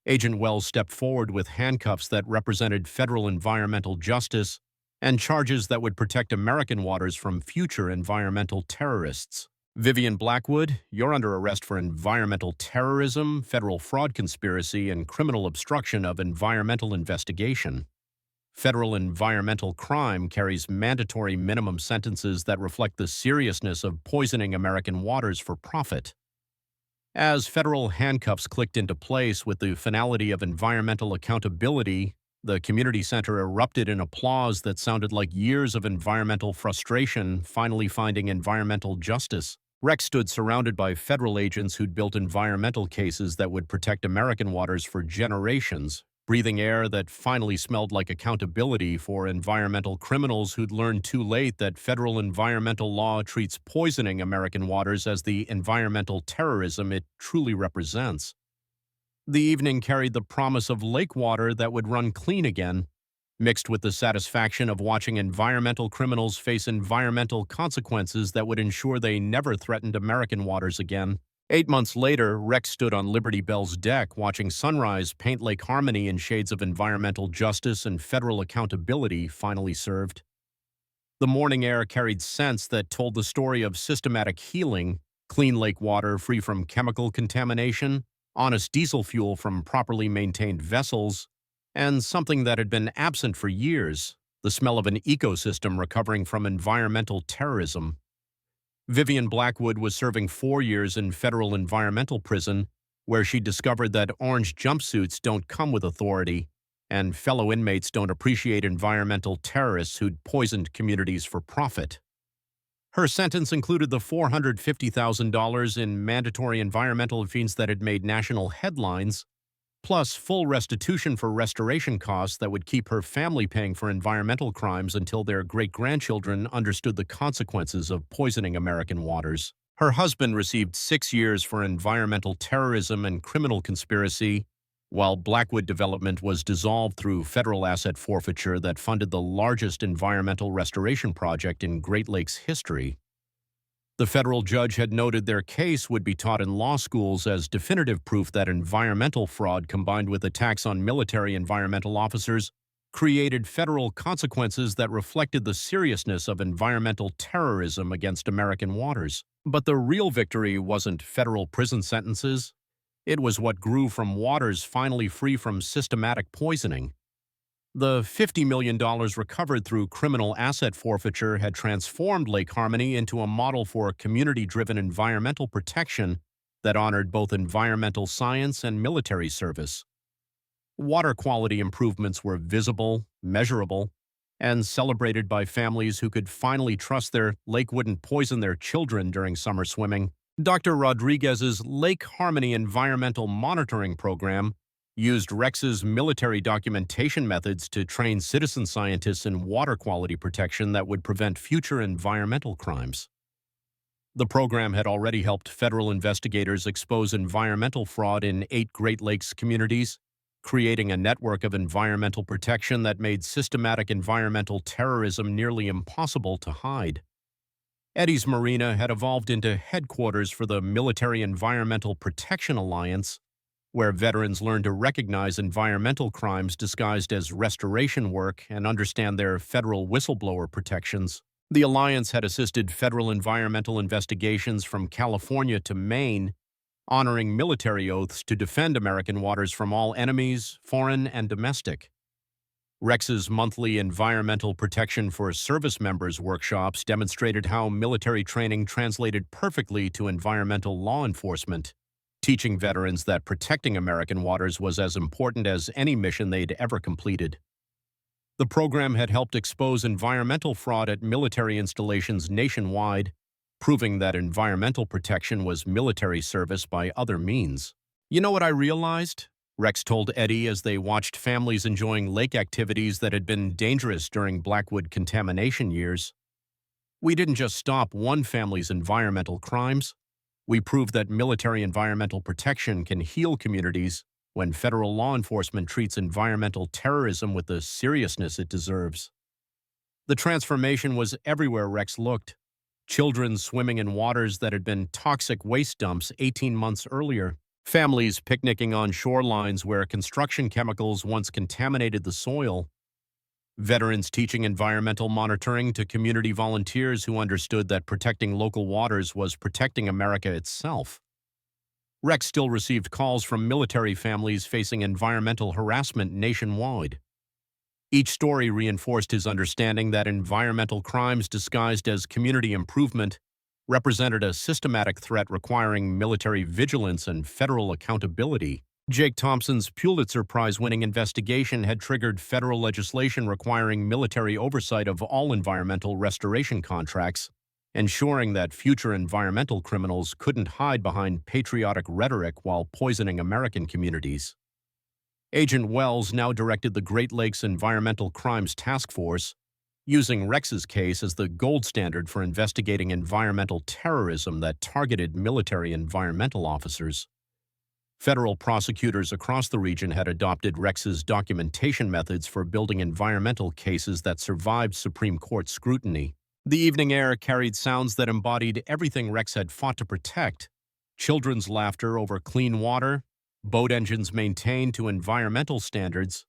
Agent Wells stepped forward with handcuffs that represented federal environmental justice and charges that would protect American waters from future environmental terrorists. "Vivian Blackwood, you're under arrest for environmental terrorism, federal fraud conspiracy, and criminal obstruction of environmental investigation. Federal environmental crime carries mandatory minimum sentences that reflect the seriousness of poisoning American waters for profit." As federal handcuffs clicked into place with the finality of environmental accountability, the community center erupted in applause that sounded like years of environmental frustration finally finding environmental justice. Rex stood surrounded by federal agents who'd built environmental cases that would protect American waters for generations, breathing air that finally smelled like accountability for environmental criminals who'd learned too late that federal environmental law treats poisoning American waters as the environmental terrorism it truly represents. The evening carried the promise of lake water that would run clean again, mixed with the satisfaction of watching environmental criminals face environmental consequences that would ensure they never threatened American waters again. 8 months later, Rex stood on Liberty Bell's deck watching sunrise paint Lake Harmony in shades of environmental justice and federal accountability finally served. The morning air carried scents that told the story of systematic healing, clean lake water free from chemical contamination, honest diesel fuel from properly maintained vessels, and something that had been absent for years, the smell of an ecosystem recovering from environmental terrorism. Vivian Blackwood was serving 4 years in federal environmental prison, where she discovered that orange jumpsuits don't come with authority, and fellow inmates don't appreciate environmental terrorists who'd poisoned communities for profit. Her sentence included the $450,000 in mandatory environmental fees that had made national headlines, plus full restitution for restoration costs that would keep her family paying for environmental crimes until their great-grandchildren understood the consequences of poisoning American waters. Her husband received 6 years for environmental terrorism and criminal conspiracy, while Blackwood Development was dissolved through federal asset forfeiture that funded the largest environmental restoration project in Great Lakes history. The federal judge had noted their case would be taught in law schools as definitive proof that environmental fraud combined with attacks on military environmental officers created federal consequences that reflected the seriousness of environmental terrorism against American waters. But the real victory wasn't federal prison sentences. It was what grew from waters finally free from systematic poisoning. The $50 million recovered through criminal asset forfeiture had transformed Lake Harmony into a model for community-driven environmental protection that honored both environmental science and military service. Water quality improvements were visible, measurable, and celebrated by families who could finally trust their lake wouldn't poison their children during summer swimming. Dr. Rodriguez's Lake Harmony Environmental Monitoring Program used Rex's military documentation methods to train citizen scientists in water quality protection that would prevent future environmental crimes. The program had already helped federal investigators expose environmental fraud in 8 Great Lakes communities, creating a network of environmental protection that made systematic environmental terrorism nearly impossible to hide. Eddie's Marina had evolved into headquarters for the Military Environmental Protection Alliance, where veterans learned to recognize environmental crimes disguised as restoration work and understand their federal whistleblower protections. The Alliance had assisted federal environmental investigations from California to Maine, honoring military oaths to defend American waters from all enemies, foreign and domestic. Rex's monthly Environmental Protection for Service Members workshops demonstrated how military training translated perfectly to environmental law enforcement, teaching veterans that protecting American waters was as important as any mission they'd ever completed. The program had helped expose environmental fraud at military installations nationwide, proving that environmental protection was military service by other means. "You know what I realized?" Rex told Eddie as they watched families enjoying lake activities that had been dangerous during Blackwood contamination years. "We didn't just stop one family's environmental crimes. We proved that military environmental protection can heal communities when federal law enforcement treats environmental terrorism with the seriousness it deserves." The transformation was everywhere Rex looked. Children swimming in waters that had been toxic waste dumps 18 months earlier. Families picnicking on shorelines where construction chemicals once contaminated the soil. Veterans teaching environmental monitoring to community volunteers who understood that protecting local waters was protecting America itself. Rex still received calls from military families facing environmental harassment nationwide. Each story reinforced his understanding that environmental crimes disguised as community improvement represented a systematic threat requiring military vigilance and federal accountability. Jake Thompson's Pulitzer Prize-winning investigation had triggered federal legislation requiring military oversight of all environmental restoration contracts, ensuring that future environmental criminals couldn't hide behind patriotic rhetoric while poisoning American communities. Agent Wells now directed the Great Lakes Environmental Crimes Task Force, using Rex's case as the gold standard for investigating environmental terrorism that targeted military environmental officers. Federal prosecutors across the region had adopted Rex's documentation methods for building environmental cases that survived Supreme Court scrutiny. The evening air carried sounds that embodied everything Rex had fought to protect: children's laughter over clean water, boat engines maintained to environmental standards,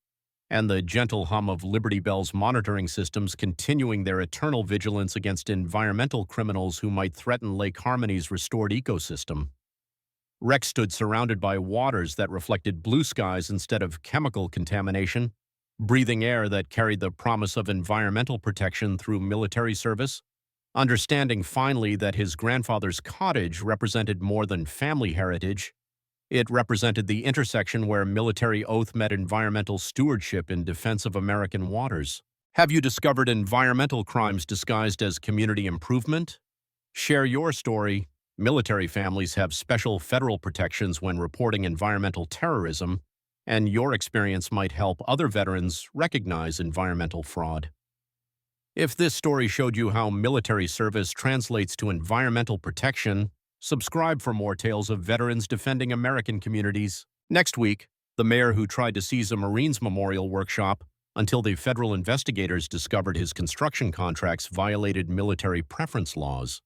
and the gentle hum of Liberty Bell's monitoring systems continuing their eternal vigilance against environmental criminals who might threaten Lake Harmony's restored ecosystem. Rex stood surrounded by waters that reflected blue skies instead of chemical contamination, breathing air that carried the promise of environmental protection through military service, understanding finally that his grandfather's cottage represented more than family heritage. It represented the intersection where military oath met environmental stewardship in defense of American waters. Have you discovered environmental crimes disguised as community improvement? Share your story. Military families have special federal protections when reporting environmental terrorism, and your experience might help other veterans recognize environmental fraud. If this story showed you how military service translates to environmental protection, subscribe for more tales of veterans defending American communities. Next week, the mayor who tried to seize a Marines memorial workshop until the federal investigators discovered his construction contracts violated military preference laws.